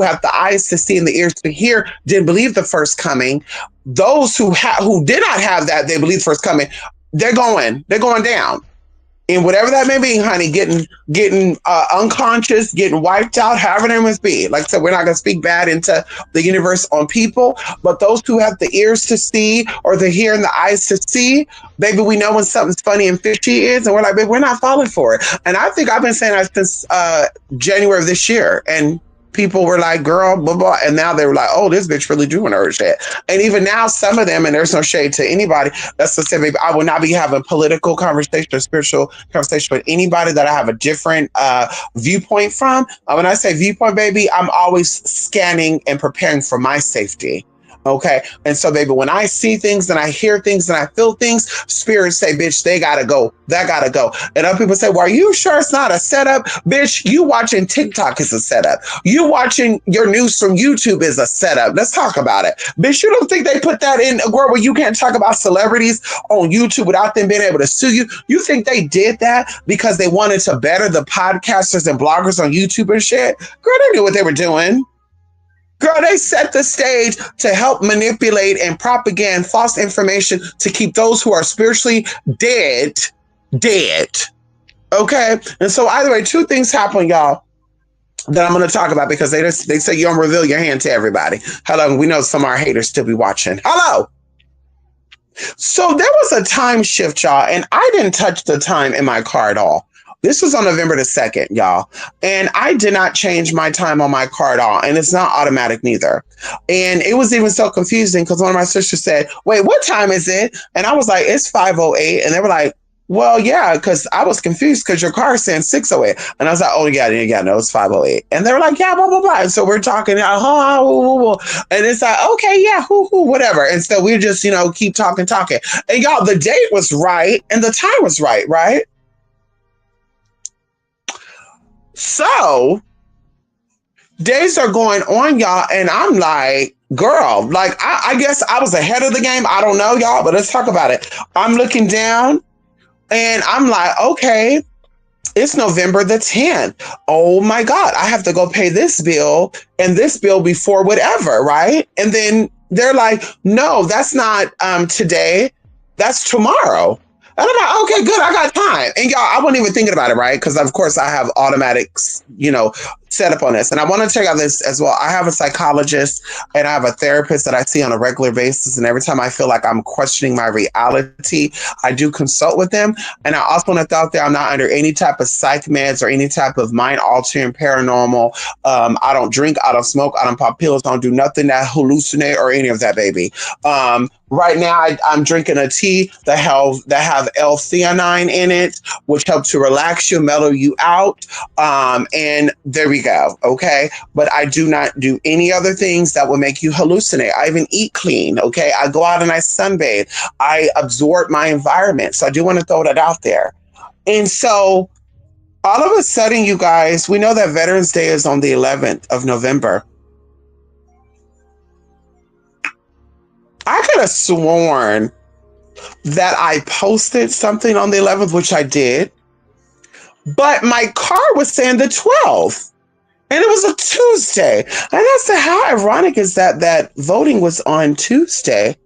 have the eyes to see and the ears to hear didn't believe the first coming. Those who did not have that, they believe the first coming. They're going down. And whatever that may be, honey, getting unconscious, getting wiped out, however it must be. Like I said, we're not going to speak bad into the universe on people, but those who have the ears to see or the hear and the eyes to see, baby, we know when something's funny and fishy is, and we're like, baby, we're not falling for it. And I think I've been saying that since January of this year, and people were like, girl, blah, blah. And now they were like, oh, this bitch really doing her shit. And even now, some of them, and there's no shade to anybody, that's the same, baby, I will not be having political conversation or spiritual conversation with anybody that I have a different viewpoint from. When I say viewpoint, baby, I'm always scanning and preparing for my safety. Okay. And so, baby, when I see things and I hear things and I feel things, spirits say, bitch, they gotta go. That gotta go. And other people say, well, are you sure it's not a setup? Bitch, you watching TikTok is a setup. You watching your news from YouTube is a setup. Let's talk about it. Bitch, you don't think they put that in a world where you can't talk about celebrities on YouTube without them being able to sue you? You think they did that because they wanted to better the podcasters and bloggers on YouTube and shit? Girl, they knew what they were doing. Girl, they set the stage to help manipulate and propagate false information to keep those who are spiritually dead. Okay? And so either way, two things happen, y'all, that I'm going to talk about because they say you don't reveal your hand to everybody. Hello, we know some of our haters still be watching. Hello. So there was a time shift, y'all, and I didn't touch the time in my car at all. This was on November the 2nd, y'all. And I did not change my time on my car at all. And it's not automatic neither. And it was even so confusing because one of my sisters said, wait, what time is it? And I was like, it's 5:08. And they were like, well, yeah, because I was confused because your car is saying 6:08. And I was like, oh, yeah, no, it's 5:08. And they were like, yeah, blah, blah, blah. And so we're talking, and it's like, okay, yeah, whatever. And so we just, keep talking. And y'all, the date was right and the time was right? So days are going on, y'all, and I'm like, girl, like, I guess I was ahead of the game. I don't know, y'all, but let's talk about it. I'm looking down and I'm like, okay, it's November the 10th. Oh my God, I have to go pay this bill and this bill before whatever, right? And then they're like, no, that's not today. That's tomorrow. And I'm like, okay, good, I got time. And y'all, I wasn't even thinking about it, right? Because of course I have automatics, set up on this. And I want to tell you this as well. I have a psychologist and I have a therapist that I see on a regular basis. And every time I feel like I'm questioning my reality, I do consult with them. And I also want to throw out there, I'm not under any type of psych meds or any type of mind altering paranormal. I don't drink, I don't smoke, I don't pop pills, I don't do nothing that hallucinate or any of that, baby. Right now, I'm drinking a tea that have L-theanine in it, which helps to relax you, mellow you out. And there we go. Okay. But I do not do any other things that will make you hallucinate. I even eat clean. Okay. I go out and I sunbathe. I absorb my environment. So I do want to throw that out there. And so all of a sudden, you guys, we know that Veterans Day is on the 11th of November. I could have sworn that I posted something on the 11th, which I did, but my car was saying the 12th, and it was a Tuesday. And I said, how ironic is that voting was on Tuesday?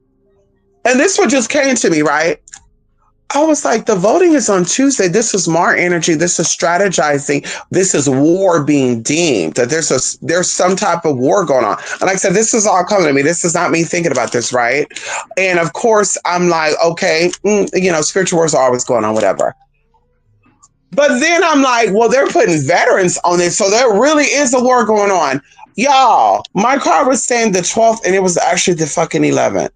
And this one just came to me, right? I was like, the voting is on Tuesday. This is more energy. This is strategizing. This is war being deemed that there's some type of war going on. And like I said, this is all coming to me. This is not me thinking about this, right? And of course, I'm like, okay, spiritual wars are always going on, whatever. But then I'm like, well, they're putting veterans on it, so there really is a war going on, y'all. My car was saying the 12th, and it was actually the fucking 11th.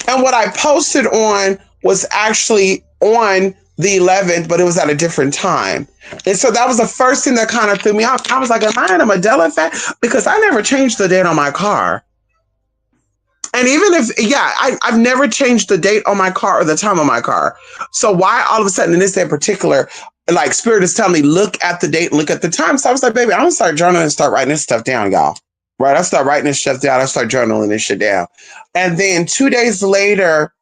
And what I posted on was actually on the 11th, but it was at a different time. And so that was the first thing that kind of threw me off. I was like, am I in a Mandela effect? Because I never changed the date on my car. And even if, I've never changed the date on my car or the time on my car. So why all of a sudden in this day in particular, like Spirit is telling me, look at the date and look at the time. So I was like, baby, I'm going to start journaling and start writing this stuff down, y'all. Right. I start writing this stuff down. I start journaling this shit down. And then 2 days later,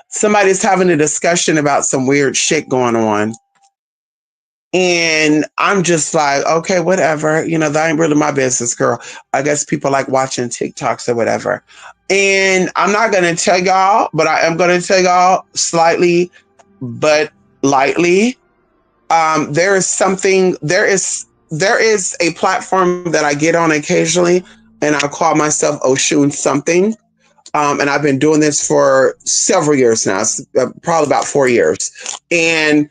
somebody's having a discussion about some weird shit going on. And I'm just like, okay, whatever. That ain't really my business, girl. I guess people like watching TikToks or whatever. And I'm not going to tell y'all, but I am going to tell y'all slightly, but lightly. There is a platform that I get on occasionally, and I call myself Oshun something. And I've been doing this for several years now, probably about 4 years. And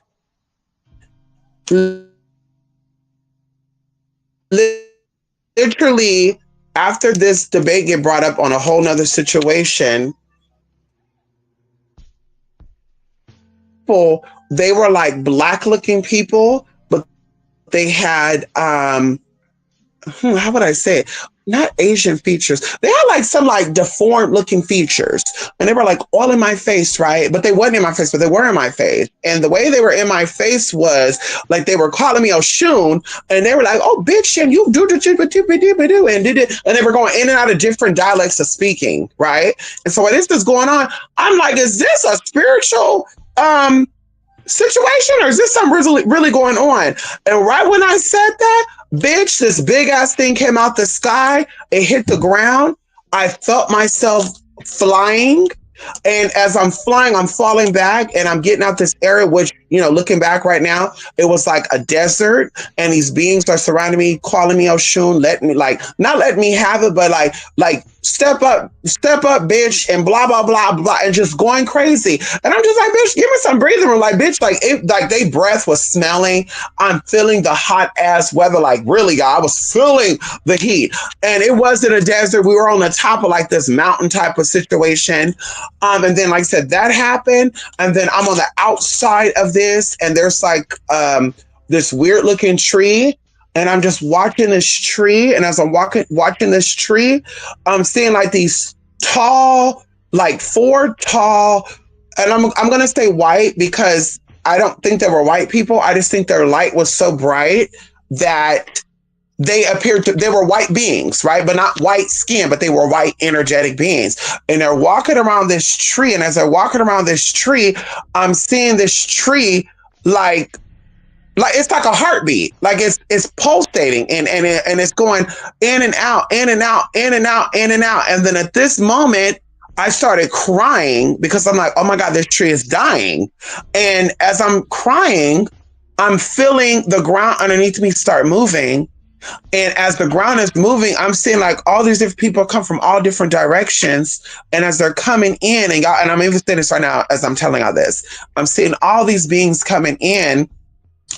literally, after this debate get brought up on a whole nother situation, they were like black looking people, but they had, how would I say it? Not Asian features. They had like some like deformed looking features, and they were like all in my face, right? But they wasn't in my face, but they were in my face. And the way they were in my face was like they were calling me Oshun, and they were like, "Oh, bitch, and you do and did it," and they were going in and out of different dialects of speaking, right? And so when this is going on, I'm like, is this a spiritual situation, or is this something really going on? And right when I said that, bitch, this big ass thing came out the sky. It hit the ground. I felt myself flying. And as I'm flying, I'm falling back and I'm getting out this area, which, looking back right now, it was like a desert. And these beings are surrounding me, calling me Oshun, not letting me have it, but like, step up, bitch, and blah, blah, blah, blah, and just going crazy. And I'm just like, bitch, give me some breathing room. Like, bitch, they breath was smelling. I'm feeling the hot ass weather. Like, really, y'all, I was feeling the heat. And it wasn't a desert. We were on the top of like this mountain type of situation. And then, like I said, that happened. And then I'm on the outside of this, and there's like this weird looking tree. And I'm just watching this tree. And as I'm watching this tree, I'm seeing like these tall, like 4 tall, and I'm going to say white because I don't think they were white people. I just think their light was so bright that they were white beings, right? But not white skin, but they were white energetic beings. And they're walking around this tree. And as they're walking around this tree, I'm seeing this tree like it's like a heartbeat, like it's pulsating and it's going in and out, in and out, in and out, in and out. And then at this moment, I started crying because I'm like, oh my God, this tree is dying. And as I'm crying, I'm feeling the ground underneath me start moving. And as the ground is moving, I'm seeing like all these different people come from all different directions. And as they're coming in, and I'm even saying this right now as I'm telling all this, I'm seeing all these beings coming in.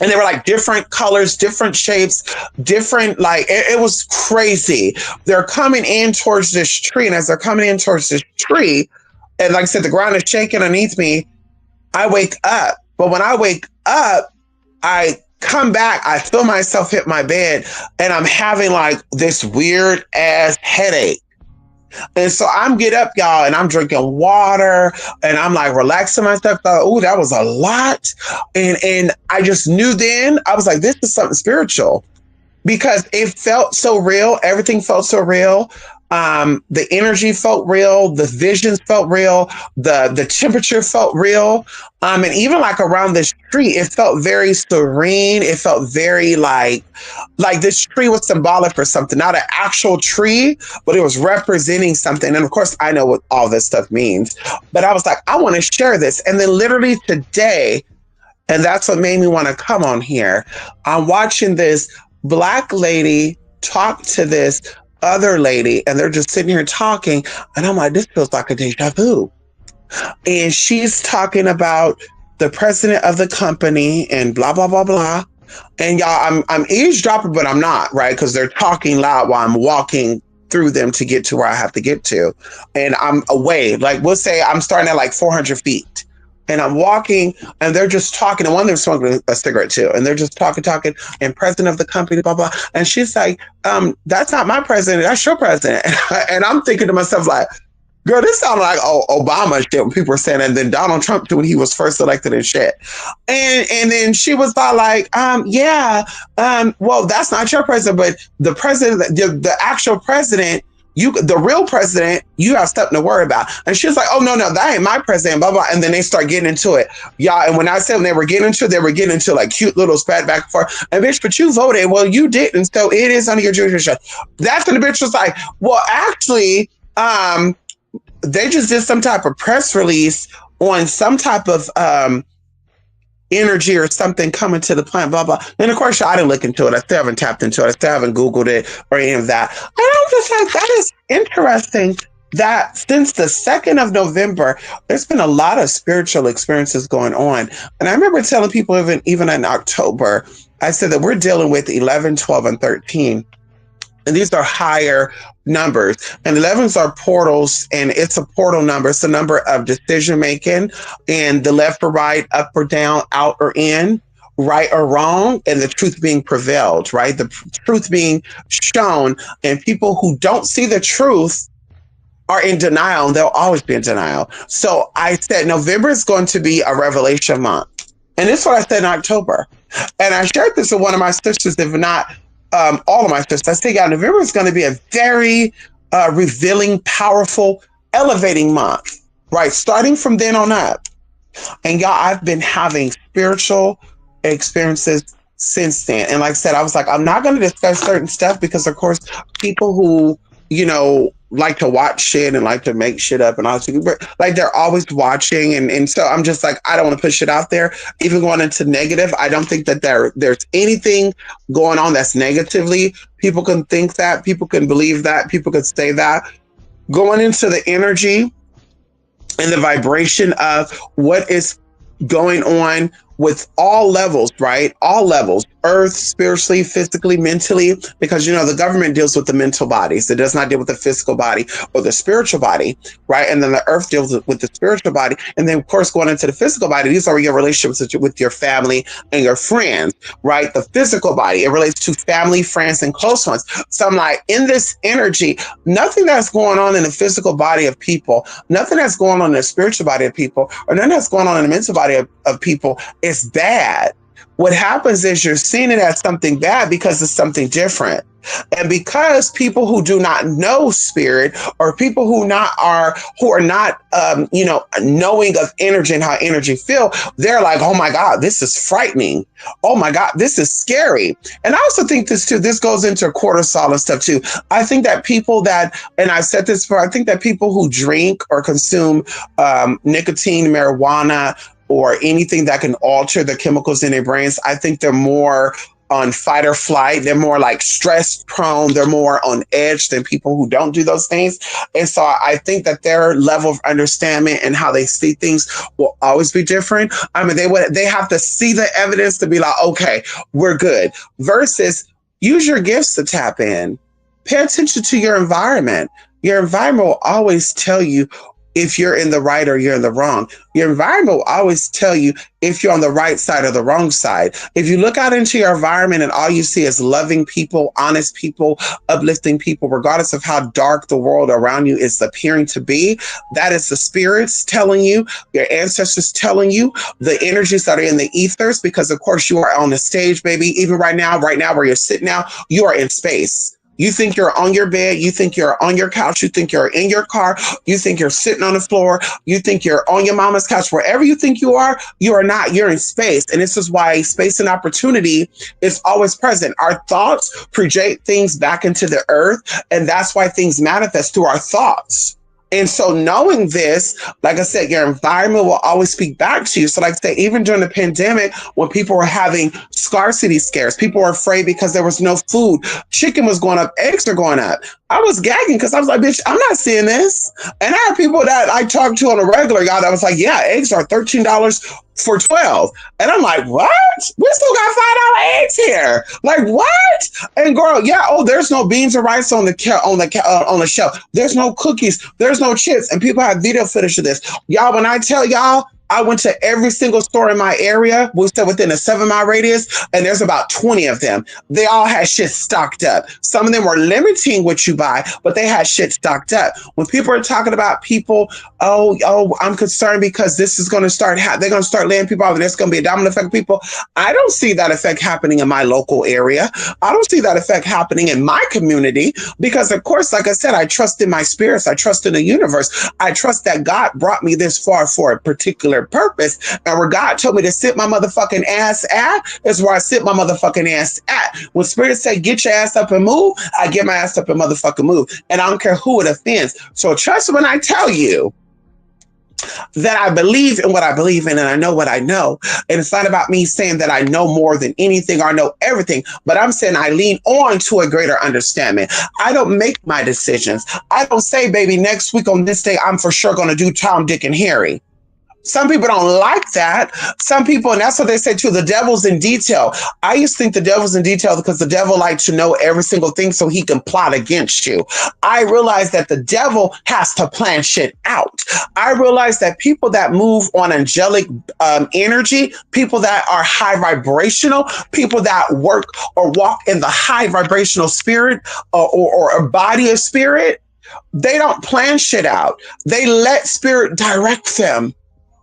And they were like different colors, different shapes, different, like, it was crazy. They're coming in towards this tree. And as they're coming in towards this tree, and like I said, the ground is shaking underneath me, I wake up. But when I wake up, I come back, I feel myself hit my bed, and I'm having like this weird ass headache. And so I'm get up, y'all, and I'm drinking water and I'm like relaxing myself. Oh, that was a lot. And I just knew then, I was like, this is something spiritual because it felt so real. Everything felt so real. The energy felt real, the visions felt real, the temperature felt real. And even like around this tree, it felt very serene. It felt very like this tree was symbolic for something, not an actual tree, but it was representing something. And of course, I know what all this stuff means. But I was like, I want to share this. And then literally today, and that's what made me want to come on here. I'm watching this Black lady talk to this other lady, and they're just sitting here talking. And I'm like, this feels like a deja vu. And she's talking about the president of the company and blah, blah, blah, blah. And y'all, I'm eavesdropping, but I'm not, right? Because they're talking loud while I'm walking through them to get to where I have to get to. And I'm away. Like, we'll say I'm starting at like 400 feet. And I'm walking, and they're just talking. And one of them smoking a cigarette too. And they're just talking, and president of the company, blah, blah. And she's like, that's not my president. That's your president. And I'm thinking to myself, like, girl, this sounded like Obama shit when people were saying, and then Donald Trump too when he was first elected and shit. And then she was like, well, that's not your president, but the president, the actual president, the real president, you have something to worry about. And she was like, oh, no, that ain't my president, blah, blah. And then they start getting into it. Y'all, and when I said when they were getting into like cute little spat back and forth. And bitch, but you voted. Well, you didn't. So it is under your jurisdiction. That's when the bitch was like, well, actually, they just did some type of press release on some type of energy or something coming to the planet, blah, blah. And of course, I didn't look into it. I still haven't tapped into it. I still haven't Googled it or any of that. And I'm just like, that is interesting that since the 2nd of November, there's been a lot of spiritual experiences going on. And I remember telling people even in October, I said that we're dealing with 11, 12, and 13. And these are higher numbers. And 11s are portals, and it's a portal number. It's a number of decision making, and the left or right, up or down, out or in, right or wrong, and the truth being prevailed, right? The truth being shown. And people who don't see the truth are in denial, and they'll always be in denial. So I said November is going to be a revelation month. And this is what I said in October. And I shared this with one of my sisters, if not all of my sisters. I think November is going to be a very revealing, powerful, elevating month, right? Starting from then on up. And y'all, I've been having spiritual experiences since then. And like I said, I was like, I'm not going to discuss certain stuff because, of course, people who, like to watch shit and like to make shit up and all that, like they're always watching. And so I'm just like, I don't want to push it out there. Even going into negative, I don't think that there's anything going on that's negatively. People can think that, people can believe that, people could say that. Going into the energy and the vibration of what is going on with all levels, right? All levels, earth, spiritually, physically, mentally, because, the government deals with the mental bodies. It does not deal with the physical body or the spiritual body, right? And then the earth deals with the spiritual body. And then, of course, going into the physical body, these are your relationships with your family and your friends, right? The physical body, it relates to family, friends, and close ones. So I'm like, in this energy, nothing that's going on in the physical body of people, nothing that's going on in the spiritual body of people, or nothing that's going on in the mental body of people is bad. What happens is you're seeing it as something bad because it's something different. And because people who do not know spirit, or people who are not knowing of energy and how energy feel, they're like, oh my God, this is frightening. Oh my God, this is scary. And I also think this goes into cortisol and stuff too. I think that people and I've said this before, I think that people who drink or consume nicotine, marijuana, or anything that can alter the chemicals in their brains, I think they're more on fight or flight. They're more like stress prone. They're more on edge than people who don't do those things. And so I think that their level of understanding and how they see things will always be different. I mean, they have to see the evidence to be like, okay, we're good. Versus use your gifts to tap in. Pay attention to your environment. Your environment will always tell you if you're in the right or you're in the wrong. Your environment will always tell you if you're on the right side or the wrong side. If you look out into your environment and all you see is loving people, honest people, uplifting people, regardless of how dark the world around you is appearing to be, that is the spirits telling you, your ancestors telling you, the energies that are in the ethers, because of course you are on the stage, baby. Even right now where you're sitting now, you are in space. You think you're on your bed. You think you're on your couch. You think you're in your car. You think you're sitting on the floor. You think you're on your mama's couch. Wherever you think you are not. You're in space. And this is why space and opportunity is always present. Our thoughts project things back into the earth. And that's why things manifest through our thoughts. And so knowing this, like I said, your environment will always speak back to you. So like I said, even during the pandemic, when people were having scarcity scares, people were afraid because there was no food. Chicken was going up, eggs are going up. I was gagging because I was like, bitch, I'm not seeing this. And I had people that I talked to on a regular, y'all, that was like, yeah, eggs are $13 for 12. And I'm like, what? We still got $5 eggs here. Like, what? And girl, yeah, oh, there's no beans or rice on the shelf. There's no cookies. There's no chips. And people have video footage of this. Y'all, when I tell y'all, I went to every single store in my area. We said within a 7-mile radius, and there's about 20 of them. They all had shit stocked up. Some of them were limiting what you buy, but they had shit stocked up. When people are talking about people, I'm concerned because this is going to start, they're going to start laying people off and there's going to be a domino effect of people. I don't see that effect happening in my local area. I don't see that effect happening in my community because, of course, like I said, I trust in my spirits. I trust in the universe. I trust that God brought me this far for a particular purpose, and where God told me to sit my motherfucking ass at is where I sit my motherfucking ass at. When spirit say get your ass up and move, I get my ass up and motherfucking move, and I don't care who it offends. So trust when I tell you that I believe in what I believe in and I know what I know. And it's not about me saying that I know more than anything or I know everything, but I'm saying I lean on to a greater understanding. I don't make my decisions. I don't say, baby, next week on this day, I'm for sure going to do Tom, Dick, and Harry. Some people don't like that. Some people, and that's what they say too, the devil's in detail. I used to think the devil's in detail because the devil likes to know every single thing so he can plot against you. I realized that the devil has to plan shit out. I realized that people that move on angelic energy, people that are high vibrational, people that work or walk in the high vibrational spirit or a body of spirit, they don't plan shit out. They let spirit direct them.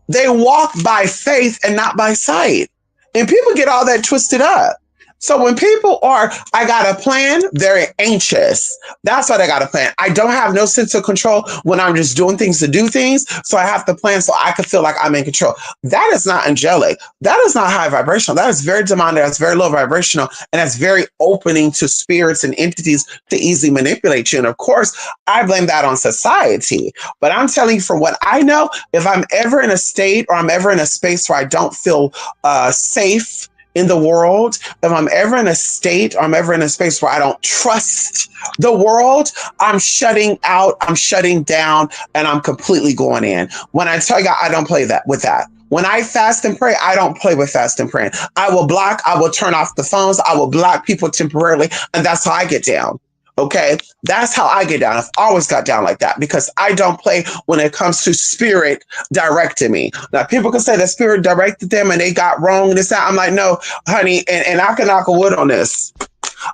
They walk by faith and not by sight. And people get all that twisted up. So when people are, I got a plan, they're anxious. That's why they got a plan. I don't have no sense of control when I'm just doing things to do things. So I have to plan so I can feel like I'm in control. That is not angelic. That is not high vibrational. That is very demonic. That's very low vibrational. And that's very opening to spirits and entities to easily manipulate you. And of course, I blame that on society. But I'm telling you from what I know, if I'm ever in a state or I'm ever in a space where I don't feel safe in the world, if I'm ever in a state or I'm ever in a space where I don't trust the world, I'm shutting out, I'm shutting down, and I'm completely going in. When I tell you, I don't play that with that. When I fast and pray, I don't play with fast and praying. I will block, I will turn off the phones, I will block people temporarily, and that's how I get down. Okay, that's how I get down. I've always got down like that because I don't play when it comes to spirit directing me. Now, people can say that spirit directed them and they got wrong and this, that. I'm like, no, honey, and I can knock a wood on this.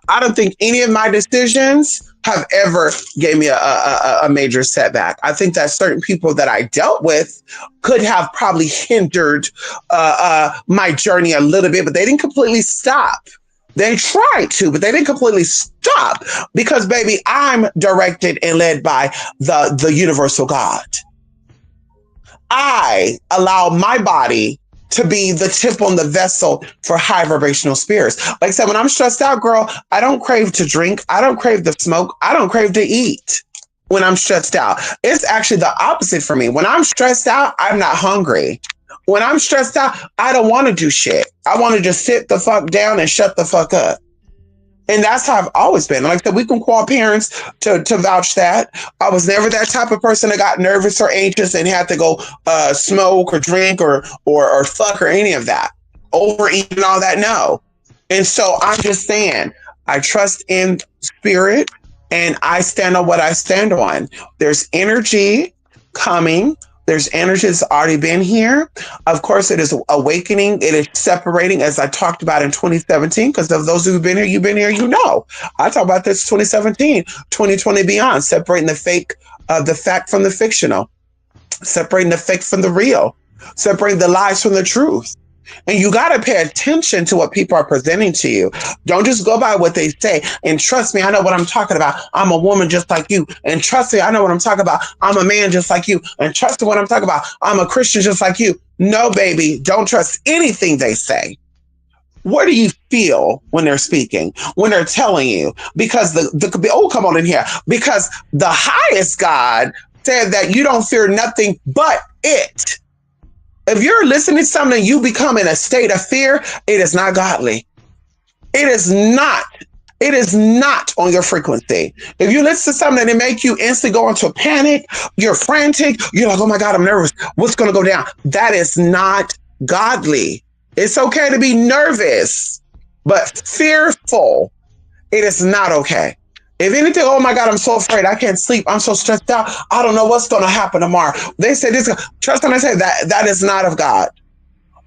I don't think any of my decisions have ever gave me a major setback. I think that certain people that I dealt with could have probably hindered my journey a little bit, but they didn't completely stop. They tried to, but they didn't completely stop because, baby, I'm directed and led by the universal God. I allow my body to be the tip on the vessel for high vibrational spirits. Like I said, when I'm stressed out, girl, I don't crave to drink. I don't crave to smoke. I don't crave to eat when I'm stressed out. It's actually the opposite for me. When I'm stressed out, I'm not hungry. When I'm stressed out, I don't want to do shit. I want to just sit the fuck down and shut the fuck up. And that's how I've always been. Like I said, we can call parents to vouch that. I was never that type of person that got nervous or anxious and had to go smoke or drink or fuck or any of that. Overeat and all that, no. And so I'm just saying, I trust in spirit and I stand on what I stand on. There's energy coming. There's energy that's already been here. Of course, it is awakening. It is separating, as I talked about in 2017, because of those who've been here, you've been here, you know. I talk about this 2017, 2020 beyond, separating the fact from the fictional, separating the fake from the real, separating the lies from the truth. And you got to pay attention to what people are presenting to you. Don't just go by what they say. And trust me, I know what I'm talking about. I'm a woman just like you. And trust me, I know what I'm talking about. I'm a man just like you. And trust me what I'm talking about. I'm a Christian just like you. No, baby, don't trust anything they say. What do you feel when they're speaking, when they're telling you? Because come on in here. Because the highest God said that you don't fear nothing but it. If you're listening to something, you become in a state of fear, it is not godly. It is not. It is not on your frequency. If you listen to something and it make you instantly go into a panic, you're frantic, you're like, oh my God, I'm nervous. What's going to go down? That is not godly. It's okay to be nervous, but fearful, it is not okay. If anything, oh my God, I'm so afraid. I can't sleep. I'm so stressed out. I don't know what's going to happen tomorrow. They say this. Trust when I say that is not of God.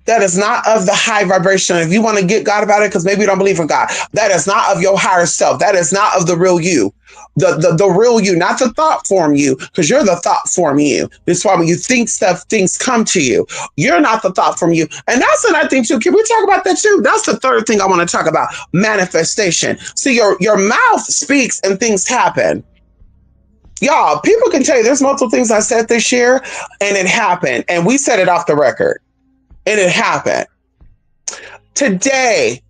That is not of the high vibration. If you want to get God about it, because maybe you don't believe in God, that is not of your higher self. That is not of the real you. The real you, not the thought form you, because you're the thought form you. This is why when you think stuff, things come to you. You're not the thought form you. And that's another thing too. Can we talk about that too? That's the third thing I want to talk about. Manifestation. See, your mouth speaks and things happen. Y'all, people can tell you there's multiple things I said this year and it happened. And we said it off the record. And it happened. Today,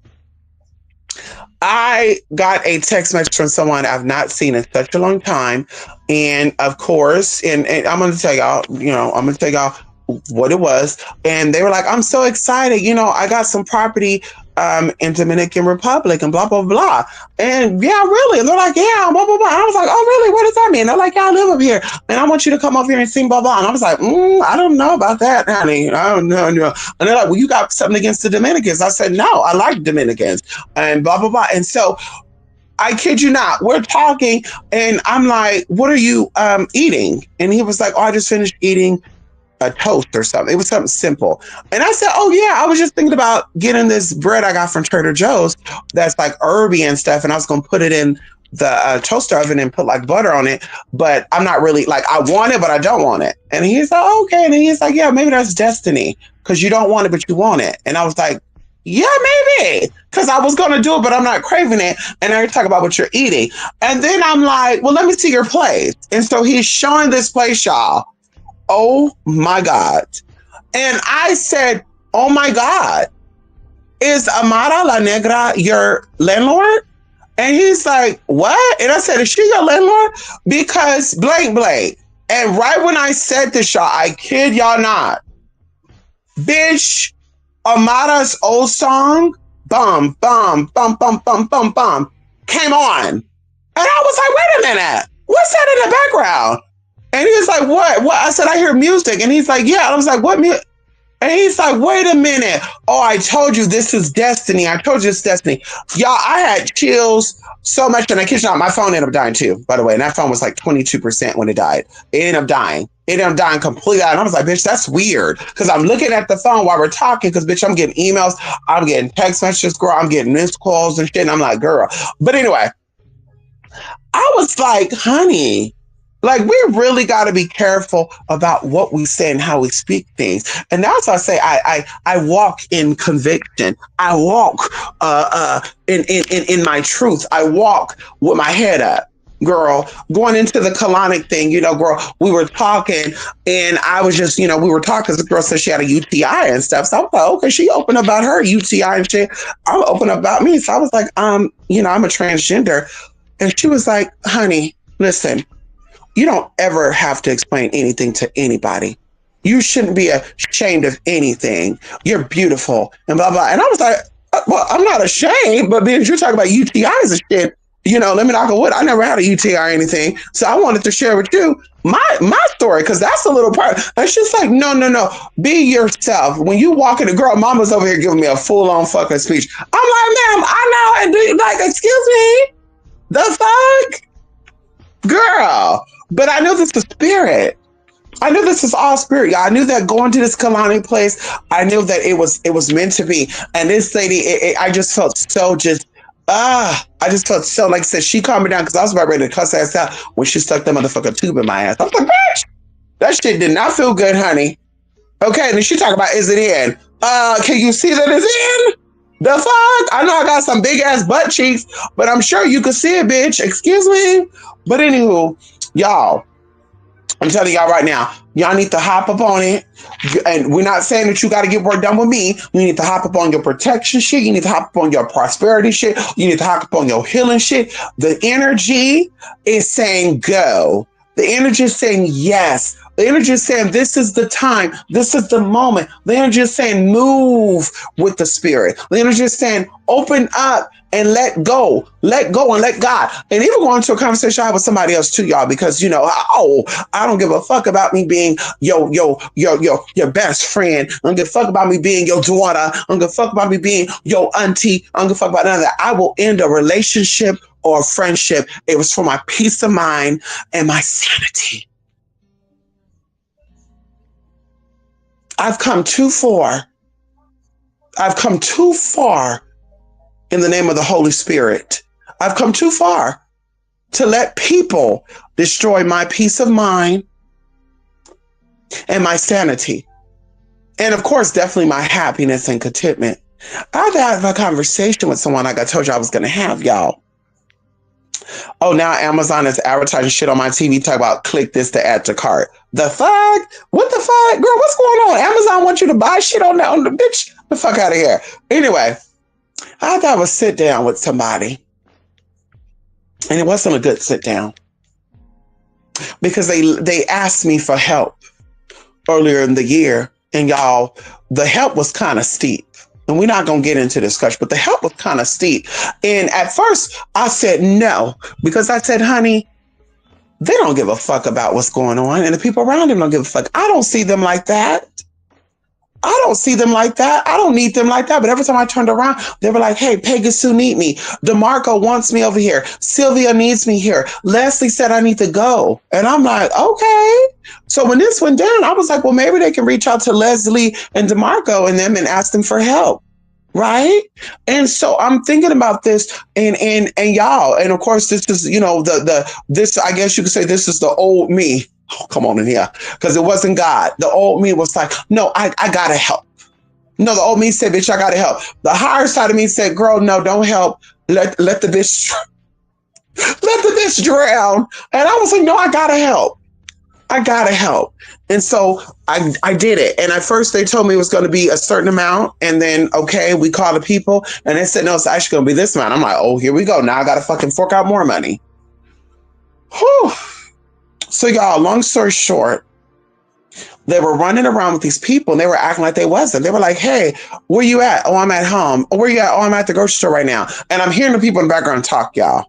I got a text message from someone I've not seen in such a long time. And of course, and I'm going to tell y'all, I'm going to tell y'all what it was. And they were like, I'm so excited. I got some property in Dominican Republic and blah, blah, blah. And yeah, really? And they're like, yeah, blah, blah, blah. I was like, oh, really? What does that mean? They're like, yeah, I live up here. And I want you to come over here and sing blah, blah. And I was like, I don't know about that, honey. I don't know. And they're like, well, you got something against the Dominicans. I said, no, I like Dominicans and blah, blah, blah. And so I kid you not, we're talking and I'm like, what are you eating? And he was like, oh, I just finished eating a toast or something. It was something simple. And I said, oh yeah, I was just thinking about getting this bread I got from Trader Joe's that's like herby and stuff. And I was going to put it in the toaster oven and put like butter on it. But I'm not really like, I want it, but I don't want it. And he's like, okay. And he's like, yeah, maybe that's destiny because you don't want it, but you want it. And I was like, yeah, maybe. Because I was going to do it, but I'm not craving it. And now you're talking about what you're eating. And then I'm like, well, let me see your place. And so he's showing this place, y'all. Oh my God. And I said, oh my God, is Amara La Negra your landlord? And he's like, what? And I said, is she your landlord? Because blank. And right when I said this, y'all, I kid y'all not, bitch, Amara's old song, bum, bum, bum, bum, bum, bum, bum, came on. And I was like, wait a minute, what's that in the background? And he was like, what? I said, I hear music. And he's like, yeah. I was like, what music? And he's like, wait a minute. Oh, I told you this is destiny. I told you it's destiny. Y'all, I had chills so much. And I kid you not, my phone ended up dying too, by the way. And that phone was like 22% when it died. It ended up dying. It ended up dying completely. And I was like, bitch, that's weird. Because I'm looking at the phone while we're talking. Because, bitch, I'm getting emails. I'm getting text messages, girl. I'm getting missed calls and shit. And I'm like, girl. But anyway, I was like, honey, like, we really got to be careful about what we say and how we speak things. And that's why I say I walk in conviction. I walk in my truth. I walk with my head up, girl. Going into the colonic thing, girl, we were talking and I was just, we were talking because the girl said she had a UTI and stuff. So I was like, okay, she opened about her UTI and shit. I'm open about me. So I was like, I'm a transgender. And she was like, honey, listen, you don't ever have to explain anything to anybody. You shouldn't be ashamed of anything. You're beautiful and blah, blah. And I was like, well, I'm not ashamed, but because you're talking about UTIs and shit, let me knock on wood. I never had a UTI or anything. So I wanted to share with you my story, because that's a little part. And she's like, no, be yourself. When you walk in, the girl, mama's over here giving me a full-on fucking speech. I'm like, ma'am, I know. And do like, excuse me, the fuck? Girl. But I knew this was spirit. I knew this was all spirit. Y'all. I knew that going to this Kalani place, I knew that it was meant to be. And this lady, I just felt so I just felt so, like I said, she calmed me down because I was about ready to cuss ass out when she stuck that motherfucking tube in my ass. I was like, bitch, that shit did not feel good, honey. Okay, and then she talked about, is it in? Can you see that it's in? The fuck? I know I got some big ass butt cheeks, but I'm sure you could see it, bitch. Excuse me. But anywho, y'all, I'm telling y'all right now, y'all need to hop up on it. And we're not saying that you got to get work done with me. You need to hop up on your protection shit. You need to hop up on your prosperity shit. You need to hop up on your healing shit. The energy is saying go. The energy is saying yes. The energy is saying this is the time. This is the moment. The energy is saying move with the spirit. The energy is saying open up and let go. Let go and let God. And even going into a conversation I had with somebody else too, y'all, because you know, I don't give a fuck about me being your best friend. I don't give a fuck about me being your daughter. I don't give a fuck about me being your auntie. I don't give a fuck about none of that. I will end a relationship or a friendship. It was for my peace of mind and my sanity. I've come too far. I've come too far in the name of the Holy Spirit. I've come too far to let people destroy my peace of mind and my sanity. And of course, definitely my happiness and contentment. I had to have a conversation with someone like I told you I was going to have, y'all. Oh, now Amazon is advertising shit on my TV. Talk about click this to add to cart. The fuck? What the fuck? Girl, what's going on? Amazon wants you to buy shit on the bitch. The fuck out of here. Anyway, I had to have a sit down with somebody. And it wasn't a good sit down. Because they asked me for help earlier in the year. And y'all, the help was kind of steep. And we're not going to get into discussion, but the help was kind of steep. And at first I said no, because I said, honey, they don't give a fuck about what's going on. And the people around them don't give a fuck. I don't see them like that. I don't see them like that. I don't need them like that. But every time I turned around, they were like, hey, Pegasus need me. DeMarco wants me over here. Sylvia needs me here. Leslie said I need to go. And I'm like, okay. So when this went down, I was like, well, maybe they can reach out to Leslie and DeMarco and them and ask them for help. Right. And so I'm thinking about this and y'all. And of course, this is, you know, this, I guess you could say this is the old me. Oh, come on in here. Because it wasn't God. The old me was like, no, I got to help. No, the old me said, bitch, I got to help. The higher side of me said, girl, no, don't help. Let the bitch, let the bitch drown. And I was like, no, I got to help. I got to help. And so I did it. And at first they told me it was going to be a certain amount. And then, okay, we called the people and they said, no, it's actually going to be this amount. I'm like, oh, here we go. Now I got to fucking fork out more money. Whew. So y'all, long story short, they were running around with these people and they were acting like they wasn't. They were like, hey, where you at? Oh, I'm at home. Oh, where you at? Oh, I'm at the grocery store right now. And I'm hearing the people in the background talk, y'all.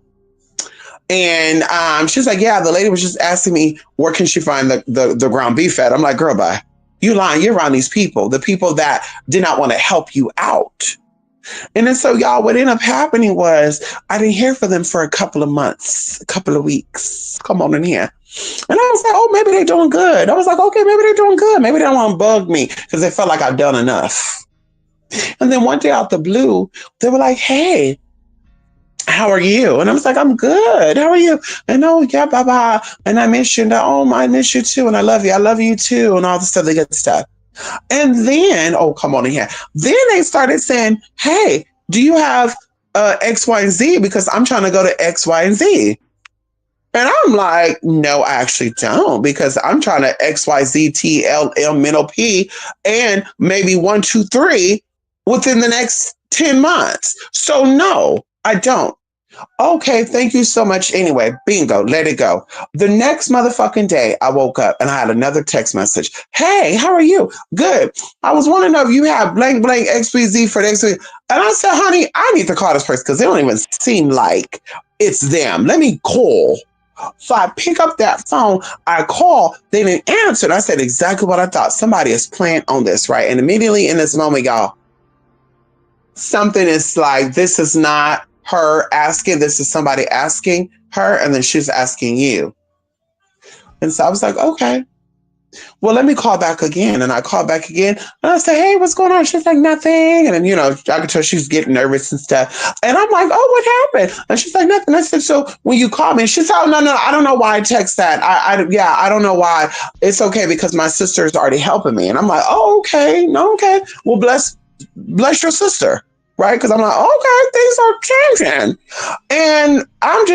And she's like, yeah, the lady was just asking me, where can she find the ground beef at? I'm like, girl, bye. You lying. You're around these people, the people that did not want to help you out. And then so y'all, what ended up happening was I didn't hear from them for a couple of months, a couple of weeks. Come on in here. And I was like, oh, maybe they're doing good. I was like, okay, maybe they're doing good. Maybe they don't want to bug me because they felt like I've done enough. And then one day out the blue, they were like, hey, how are you? And I was like, I'm good. How are you? And oh, yeah, bye-bye. And I miss you. And I miss you too. And I love you. I love you too. And all the stuff, the good stuff. And then, oh, come on in here. Then they started saying, hey, do you have X, Y, and Z? Because I'm trying to go to X, Y, and Z. And I'm like, no, I actually don't, because I'm trying to X, Y, Z, T, L, M, N, O, P, and maybe 1, 2, 3 within the next 10 months. So no, I don't. Okay, thank you so much. Anyway, bingo, let it go. The next motherfucking day, I woke up and I had another text message. Hey, how are you? Good. I was wanting to know if you have blank, blank, XYZ for next week. And I said, honey, I need to call this person because they don't even seem like it's them. Let me call. So I pick up that phone, I call, they didn't answer. And I said exactly what I thought. Somebody is playing on this, right? And immediately in this moment, y'all, something is like, this is not her asking, this is somebody asking her, and then she's asking you. And so I was like, okay. Well, let me call back again. And I called back again and I said, hey, what's going on? She's like, nothing. And then, I could tell she's getting nervous and stuff. And I'm like, oh, what happened? And she's like, nothing. I said, so when you call me, she said, oh, no, I don't know why I text that. I don't know why. It's okay because my sister is already helping me. And I'm like, oh, okay. No, okay. Well, bless your sister. Right. Because I'm like, okay, things are changing. And I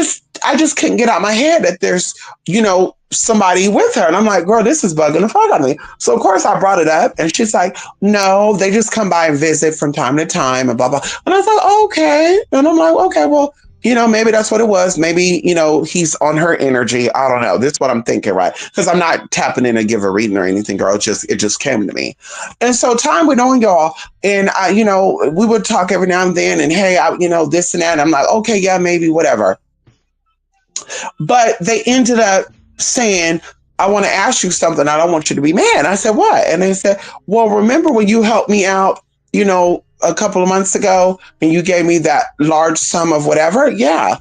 just couldn't get out my head that there's, somebody with her. And I'm like, girl, this is bugging the fuck out of me. So of course I brought it up and she's like, no, they just come by and visit from time to time and blah, blah. And I was like, okay. And I'm like, okay, well, maybe that's what it was. Maybe, he's on her energy. I don't know. This is what I'm thinking, right? Because I'm not tapping in to give a reading or anything, girl. It just came to me. And so time went on, y'all. And we would talk every now and then and hey, this and that. And I'm like, okay, yeah, maybe whatever. But they ended up saying, I want to ask you something. I don't want you to be mad. I said, what? And they said, well, remember when you helped me out, a couple of months ago and you gave me that large sum of whatever? Yeah.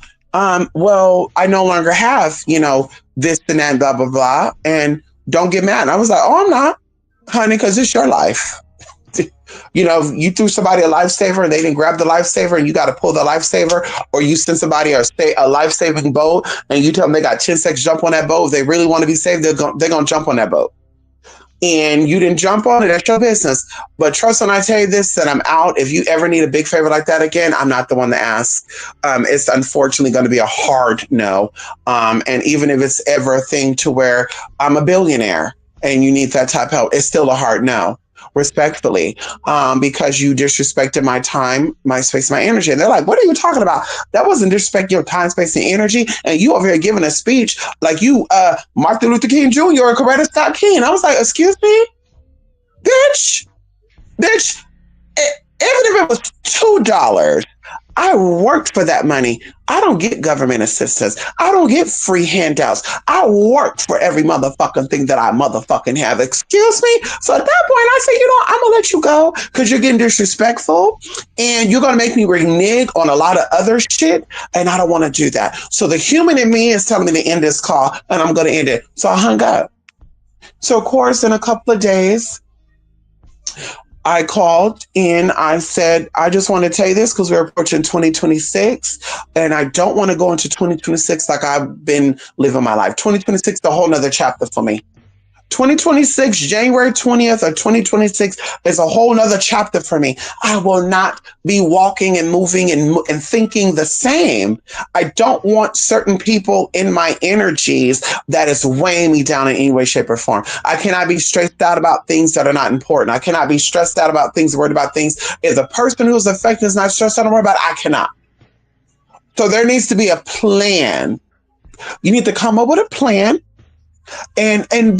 Well, I no longer have, this and that, blah, blah, blah. And don't get mad. And I was like, oh, I'm not, honey, because it's your life. You threw somebody a lifesaver and they didn't grab the lifesaver and you got to pull the lifesaver, or you send somebody a life-saving boat and you tell them they got 10 seconds jump on that boat. If they really want to be saved, they're going to jump on that boat. And you didn't jump on it, that's your business. But trust when I tell you this, that I'm out. If you ever need a big favor like that again, I'm not the one to ask. It's unfortunately going to be a hard no. And even if it's ever a thing to where I'm a billionaire and you need that type of help, it's still a hard no. Respectfully, because you disrespected my time, my space, my energy. And they're like, what are you talking about? That wasn't disrespect your time, space, and energy. And you over here giving a speech like you, Martin Luther King Jr. or Coretta Scott King. I was like, excuse me? Bitch, even if it was $2, I worked for that money. I don't get government assistance. I don't get free handouts. I worked for every motherfucking thing that I motherfucking have. Excuse me? So at that point, I said, I'm going to let you go because you're getting disrespectful and you're going to make me renege on a lot of other shit. And I don't want to do that. So the human in me is telling me to end this call and I'm going to end it. So I hung up. So of course, in a couple of days, I called and I said, I just want to tell you this because we're approaching 2026 and I don't want to go into 2026 like I've been living my life. 2026 is a whole nother chapter for me. 2026, January 20th of 2026 is a whole nother chapter for me. I will not be walking and moving and thinking the same. I don't want certain people in my energies that is weighing me down in any way, shape, or form. I cannot be stressed out about things that are not important. I cannot be stressed out about things, worried about things. If the person who's affected is not stressed out or worried about it, I cannot. So there needs to be a plan. You need to come up with a plan. And I'm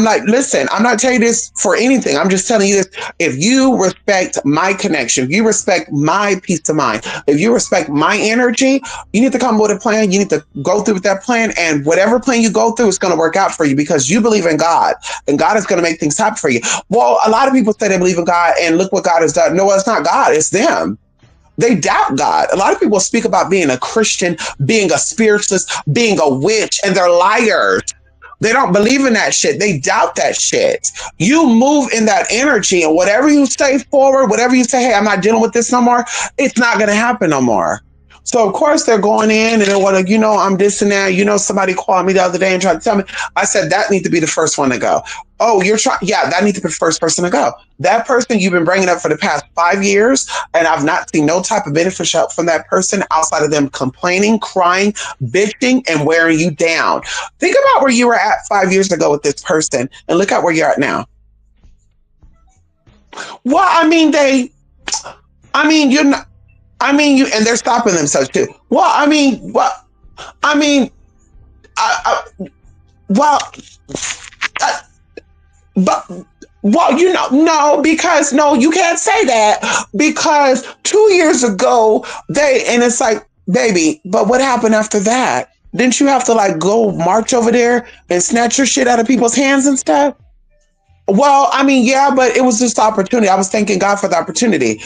like, listen, I'm not telling you this for anything. I'm just telling you this. If you respect my connection, if you respect my peace of mind, if you respect my energy, you need to come up with a plan. You need to go through with that plan. And whatever plan you go through is going to work out for you because you believe in God and God is going to make things happen for you. Well, a lot of people say they believe in God and look what God has done. No, it's not God. It's them. They doubt God. A lot of people speak about being a Christian, being a spiritualist, being a witch, and they're liars. They don't believe in that shit. They doubt that shit. You move in that energy and whatever you say forward, whatever you say, hey, I'm not dealing with this no more, it's not going to happen no more. So, of course, they're going in and they want to, I'm this and that. Somebody called me the other day and tried to tell me. I said, that needs to be the first one to go. Oh, you're trying. Yeah, that needs to be the first person to go. That person you've been bringing up for the past 5 years, and I've not seen no type of beneficial help from that person outside of them complaining, crying, bitching, and wearing you down. Think about where you were at 5 years ago with this person and look at where you're at now. Well, you're not. And they're stopping themselves too. Well, no, because no, you can't say that because 2 years ago and it's like, baby, but what happened after that? Didn't you have to go march over there and snatch your shit out of people's hands and stuff? Well, yeah, but it was just opportunity. I was thanking God for the opportunity.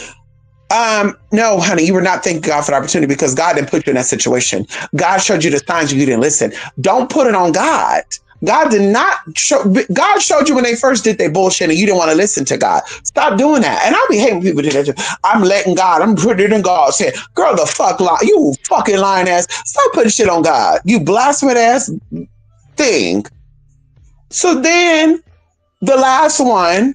No, honey, you were not thanking God for the opportunity because God didn't put you in that situation. God showed you the signs and you didn't listen. Don't put it on God God did not show. God showed you when they first did their bullshit, and you didn't want to listen to God. Stop doing that. And I'll be hating people do that too. I'm letting God. I'm putting it in God's hand. Girl, the fuck lie. You fucking lying ass. Stop putting shit on God. You blasphemous ass thing. So then the last one,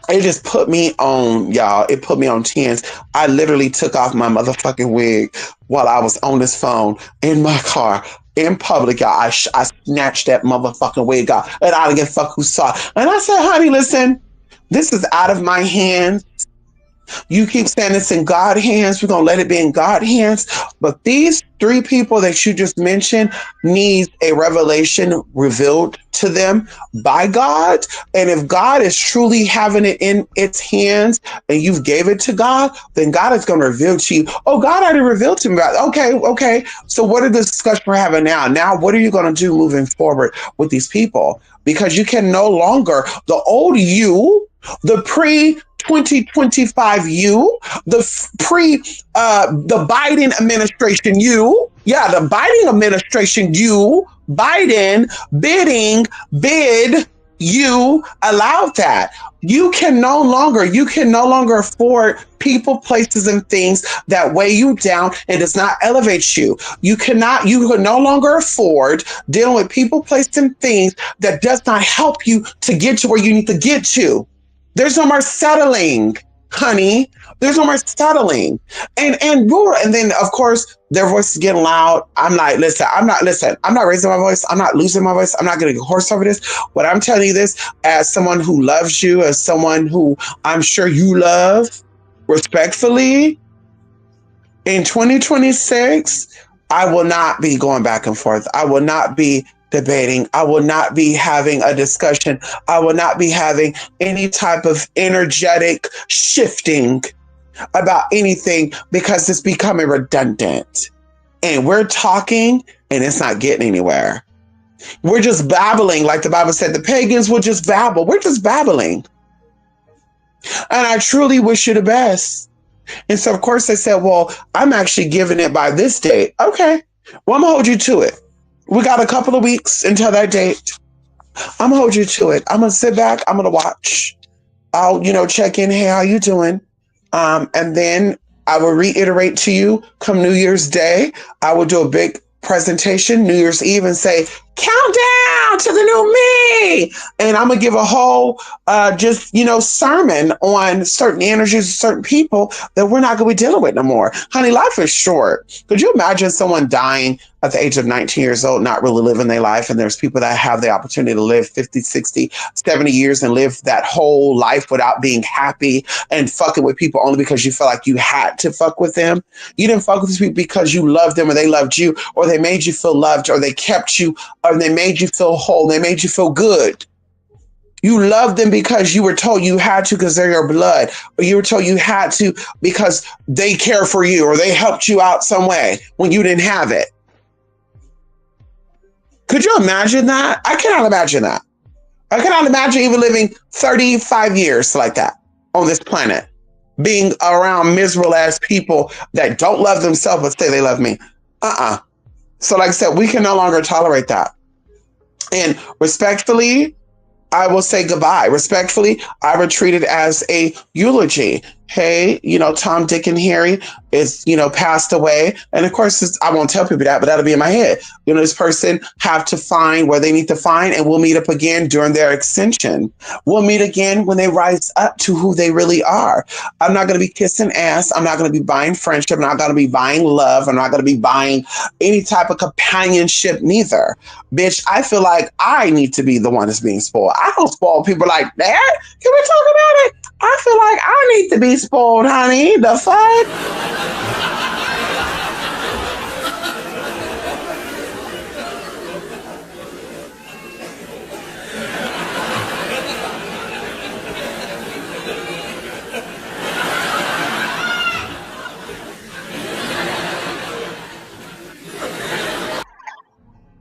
it just put me on, y'all. It put me on 10s. I literally took off my motherfucking wig while I was on this phone in my car in public, y'all. I snatched that motherfucking wig off, and I don't give a fuck who saw it. And I said, honey, listen, this is out of my hands. You keep saying it's in God's hands. We're going to let it be in God's hands. But these three people that you just mentioned need a revelation revealed to them by God. And if God is truly having it in its hands and you've gave it to God, then God is going to reveal to you. Oh, God already revealed to me about it. Okay. So what are the discussion we're having now? Now, what are you going to do moving forward with these people? Because you can no longer, the old you, the pre 2025 you, the Biden administration you, the Biden administration you, Biden bid you allowed that. You can no longer afford people, places, and things that weigh you down and does not elevate you. You can no longer afford dealing with people, places, and things that does not help you to get to where you need to get to. There's no more settling, honey. There's no more settling. And then of course their voice is getting loud. I'm like, I'm not raising my voice. I'm not losing my voice. I'm not getting a horse over this. What I'm telling you this as someone who loves you, as someone who I'm sure you love, respectfully, in 2026, I will not be going back and forth. I will not be debating. I will not be having a discussion. I will not be having any type of energetic shifting about anything because it's becoming redundant. And we're talking and it's not getting anywhere. We're just babbling, like the Bible said, the pagans will just babble. We're just babbling. And I truly wish you the best. And so, of course, they said, well, I'm actually giving it by this date. Okay. Well, I'm going to hold you to it. We got a couple of weeks until that date. I'm gonna hold you to it. I'm gonna sit back. I'm gonna watch. I'll, check in. Hey, how you doing? And then I will reiterate to you come New Year's Day. I will do a big presentation New Year's Eve and say, countdown to the new me. And I'm going to give a whole, sermon on certain energies, certain people that we're not going to be dealing with no more. Honey, life is short. Could you imagine someone dying at the age of 19 years old, not really living their life? And there's people that have the opportunity to live 50, 60, 70 years and live that whole life without being happy and fucking with people only because you felt like you had to fuck with them. You didn't fuck with these people because you loved them or they loved you or they made you feel loved or they kept you or they made you feel whole. They made you feel good. You loved them because you were told you had to because they're your blood, or you were told you had to because they care for you or they helped you out some way when you didn't have it. Could you imagine that? I cannot imagine that. I cannot imagine even living 35 years like that on this planet, being around miserable ass people that don't love themselves but say they love me. So like I said, we can no longer tolerate that. And respectfully, I will say goodbye. Respectfully, I would treat it as a eulogy. Hey, Tom, Dick, and Harry is, passed away. And of course, I won't tell people that, but that'll be in my head. This person have to find where they need to find, and we'll meet up again during their ascension. We'll meet again when they rise up to who they really are. I'm not going to be kissing ass. I'm not going to be buying friendship. I'm not going to be buying love. I'm not going to be buying any type of companionship neither. Bitch, I feel like I need to be the one that's being spoiled. I don't spoil people like that. Can we talk about it? I feel like I need to be spoiled, honey. The fuck?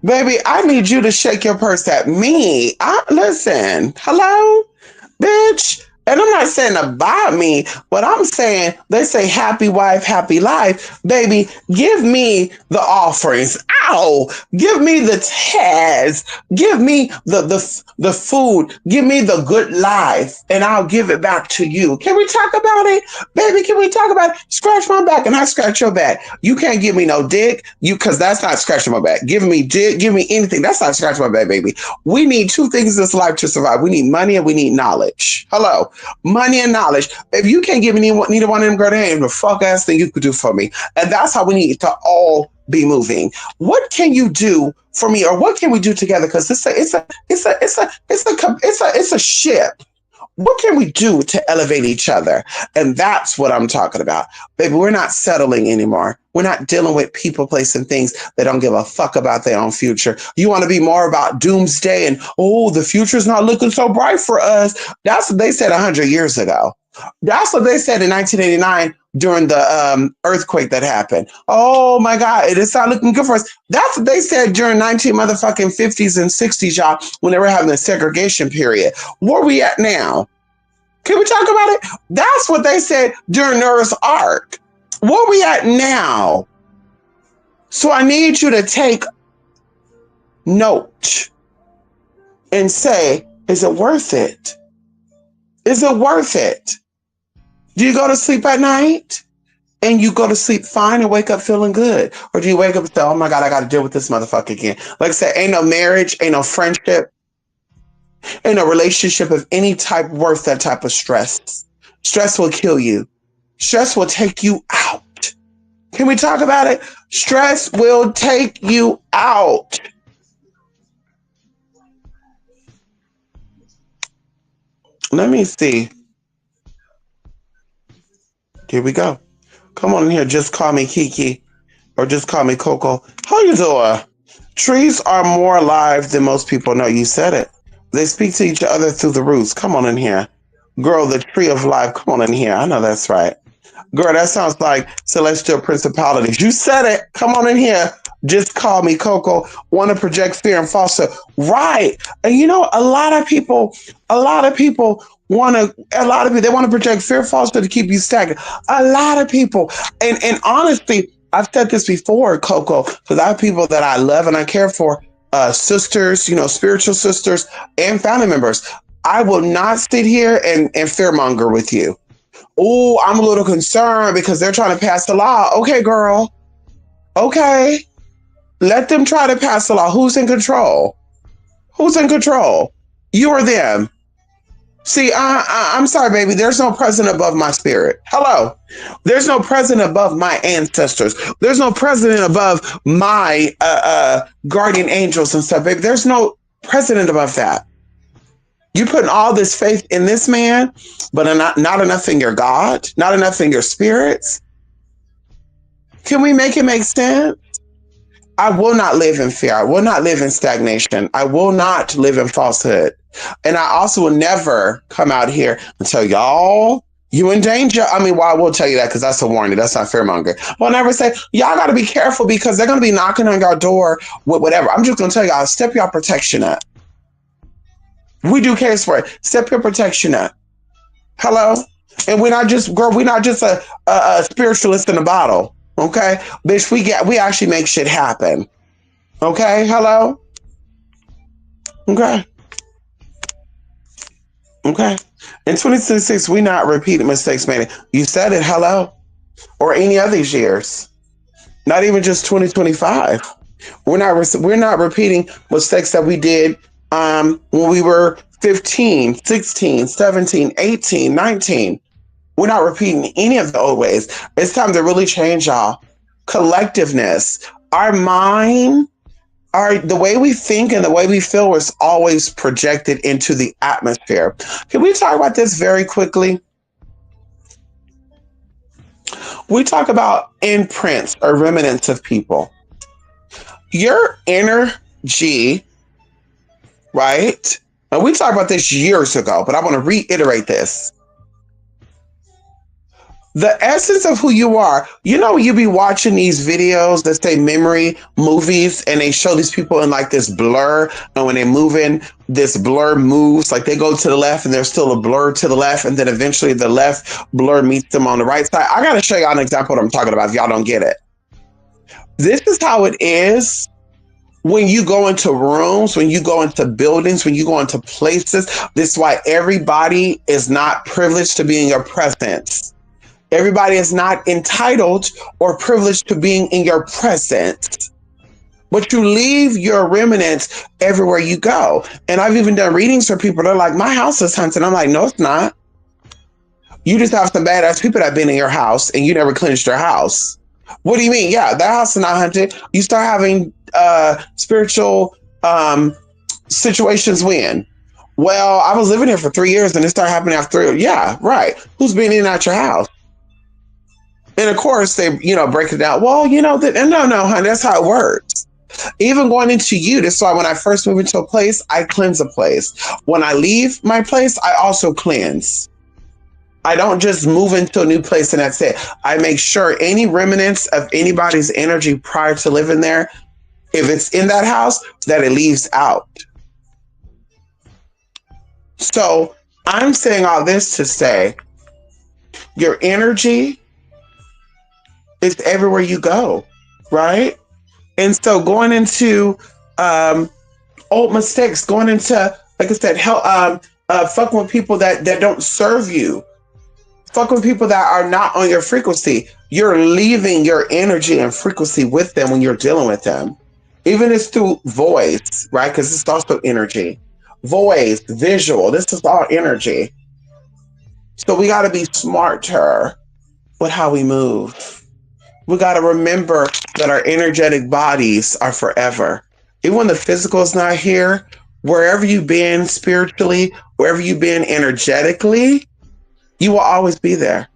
Baby, I need you to shake your purse at me. Listen, hello? Bitch, And I'm not saying about me, but I'm saying they say happy wife, happy life. Baby, give me the offerings. Ow! Give me the test. Give me the food. Give me the good life, and I'll give it back to you. Can we talk about it? Baby, can we talk about it? Scratch my back and I scratch your back. You can't give me no dick, you because that's not scratching my back. Give me dick, give me anything. That's not scratching my back, baby. We need two things in this life to survive. We need money and we need knowledge. Hello. Money and knowledge. If you can't give me neither one of them, girl, there ain't the fuck ass thing you could do for me. And that's how we need to all be moving. What can you do for me, or what can we do together? Because it's a ship. What can we do to elevate each other? And that's what I'm talking about. Baby, we're not settling anymore. We're not dealing with people, place, and things that don't give a fuck about their own future. You want to be more about doomsday and, oh, the future's not looking so bright for us. That's what they said 100 years ago. That's what they said in 1989 during the earthquake that happened. Oh my God, it is not looking good for us. That's what they said during 19 motherfucking 50s and 60s, y'all, when they were having the segregation period. Where are we at now? Can we talk about it? That's what they said during Noah's Ark. Where are we at now? So I need you to take note and say, is it worth it? Is it worth it? Do you go to sleep at night and you go to sleep fine and wake up feeling good? Or do you wake up and say, oh my God, I got to deal with this motherfucker again? Like I said, ain't no marriage, ain't no friendship, ain't no relationship of any type worth that type of stress. Stress will kill you. Stress will take you out. Can we talk about it? Stress will take you out. Let me see. Here we go. Come on in here. Just call me Kiki or just call me Coco. How you doing? Trees are more alive than most people know. You said it. They speak to each other through the roots. Come on in here. Girl, the tree of life. Come on in here. I know that's right. Girl, that sounds like celestial principalities. You said it. Come on in here. Just call me Coco. Want to project fear and falsehood. Right. And you know, a lot of people they want to project fear, falsehood to keep you stagnant. A lot of people. And honestly, I've said this before, Coco, because I have people that I love and I care for, sisters, you know, spiritual sisters and family members. I will not sit here and fearmonger with you. Oh, I'm a little concerned because they're trying to pass the law. Okay, girl. Okay. Let them try to pass the law. Who's in control? Who's in control? You or them? See, I'm sorry, baby. There's no president above my spirit. Hello. There's no president above my ancestors. There's no president above my guardian angels and stuff, baby. There's no president above that. You putting all this faith in this man, but not enough in your God, not enough in your spirits. Can we make it make sense? I will not live in fear. I will not live in stagnation. I will not live in falsehood. And I also will never come out here and tell y'all, you in danger. I mean, well, I will tell you that because that's a warning. That's not fearmonger. But I'll never say, y'all got to be careful because they're going to be knocking on your door with whatever. I'm just going to tell y'all, step your protection up. We do case for it. Step your protection up. Hello? And we're not just, girl, we're not just a spiritualist in a bottle. Okay? Bitch, we actually make shit happen. Okay? Hello? Okay. Okay. In 2026, we not repeating mistakes made. You said it, hello? Or any other years. Not even just 2025. We're not repeating mistakes that we did when we were 15, 16, 17, 18, 19. We're not repeating any of the old ways. It's time to really change, y'all. Collectiveness. Our mind, the way we think and the way we feel is always projected into the atmosphere. Can we talk about this very quickly? We talk about imprints or remnants of people. Your energy, right? And we talked about this years ago, but I want to reiterate this. The essence of who you are. You know, you be watching these videos that say memory movies and they show these people in like this blur. And when they move in, this blur moves, like they go to the left and there's still a blur to the left. And then eventually the left blur meets them on the right side. I got to show y'all an example of what I'm talking about if y'all don't get it. This is how it is when you go into rooms, when you go into buildings, when you go into places. This is why everybody is not privileged to be in your presence. Everybody is not entitled or privileged to being in your presence. But you leave your remnants everywhere you go. And I've even done readings for people. They're like, my house is haunted. I'm like, no, it's not. You just have some badass people that have been in your house and you never cleansed your house. What do you mean? Yeah, that house is not haunted. You start having spiritual situations when? Well, I was living here for 3 years and it started happening after 3. Yeah, right. Who's been in and out your house? And of course, they, break it down. Well, no, honey, that's how it works. Even going into you, that's why when I first move into a place, I cleanse a place. When I leave my place, I also cleanse. I don't just move into a new place and that's it. I make sure any remnants of anybody's energy prior to living there, if it's in that house, that it leaves out. So I'm saying all this to say, your energy is everywhere you go, right? And so going into old mistakes, going into, like I said, fucking with people that don't serve you, fucking with people that are not on your frequency. You're leaving your energy and frequency with them when you're dealing with them. Even it's through voice, right? Because it's also energy. Voice, visual, this is all energy. So we got to be smarter with how we move. We got to remember that our energetic bodies are forever. Even when the physical is not here, wherever you've been spiritually, wherever you've been energetically, you will always be there.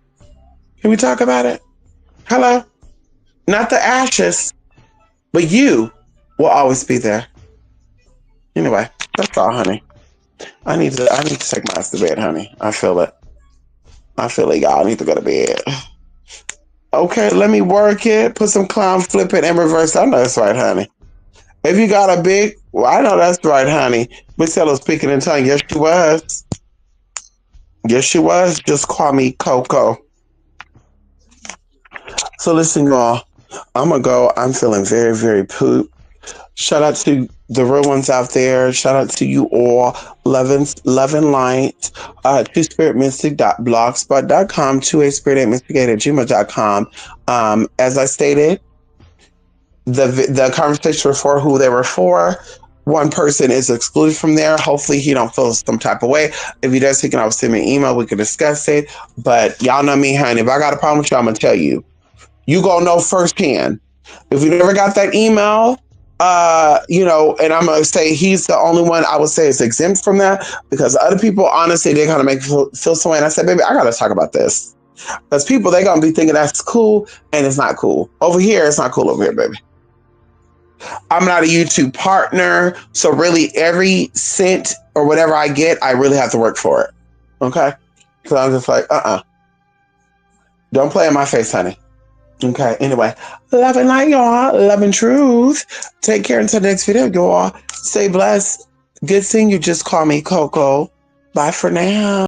Can we talk about it? Hello? Not the ashes, but you will always be there. Anyway, that's all, honey. I need to take my ass to bed, honey. I feel it. Y'all. I need to go to bed. Okay, let me work it. Put some clown, flip it, and reverse. I know that's right, honey. If you got a big, well, I know that's right, honey. Miss Ella was speaking in tongue. Yes, she was. Yes, she was. Just call me Coco. So listen, y'all. I'm going to go. I'm feeling very, very poop. Shout out to the real ones out there. Shout out to you all. Love and light. twospiritmystic.blogspot.com. 2aspirit8mystic@gmail.com. As I stated, the conversations were for who they were for. One person is excluded from there. Hopefully he don't feel some type of way. If he does, he can always send me an email. We can discuss it. But y'all know me, honey. If I got a problem with you, I'm going to tell you. You gonna know firsthand. If you never got that email, and I'm gonna say he's the only one I would say is exempt from that, because other people, honestly, they're gonna make me feel some way. And I said, baby, I gotta talk about this. Because people, they're gonna be thinking that's cool, and it's not cool. Over here, it's not cool over here, baby. I'm not a YouTube partner, so really every cent or whatever I get, I really have to work for it. Okay? So I'm just like, don't play in my face, honey. Okay, anyway, love and light, y'all. Love and truth. Take care until the next video, y'all. Stay blessed. Good seeing you. Just call me Coco. Bye for now.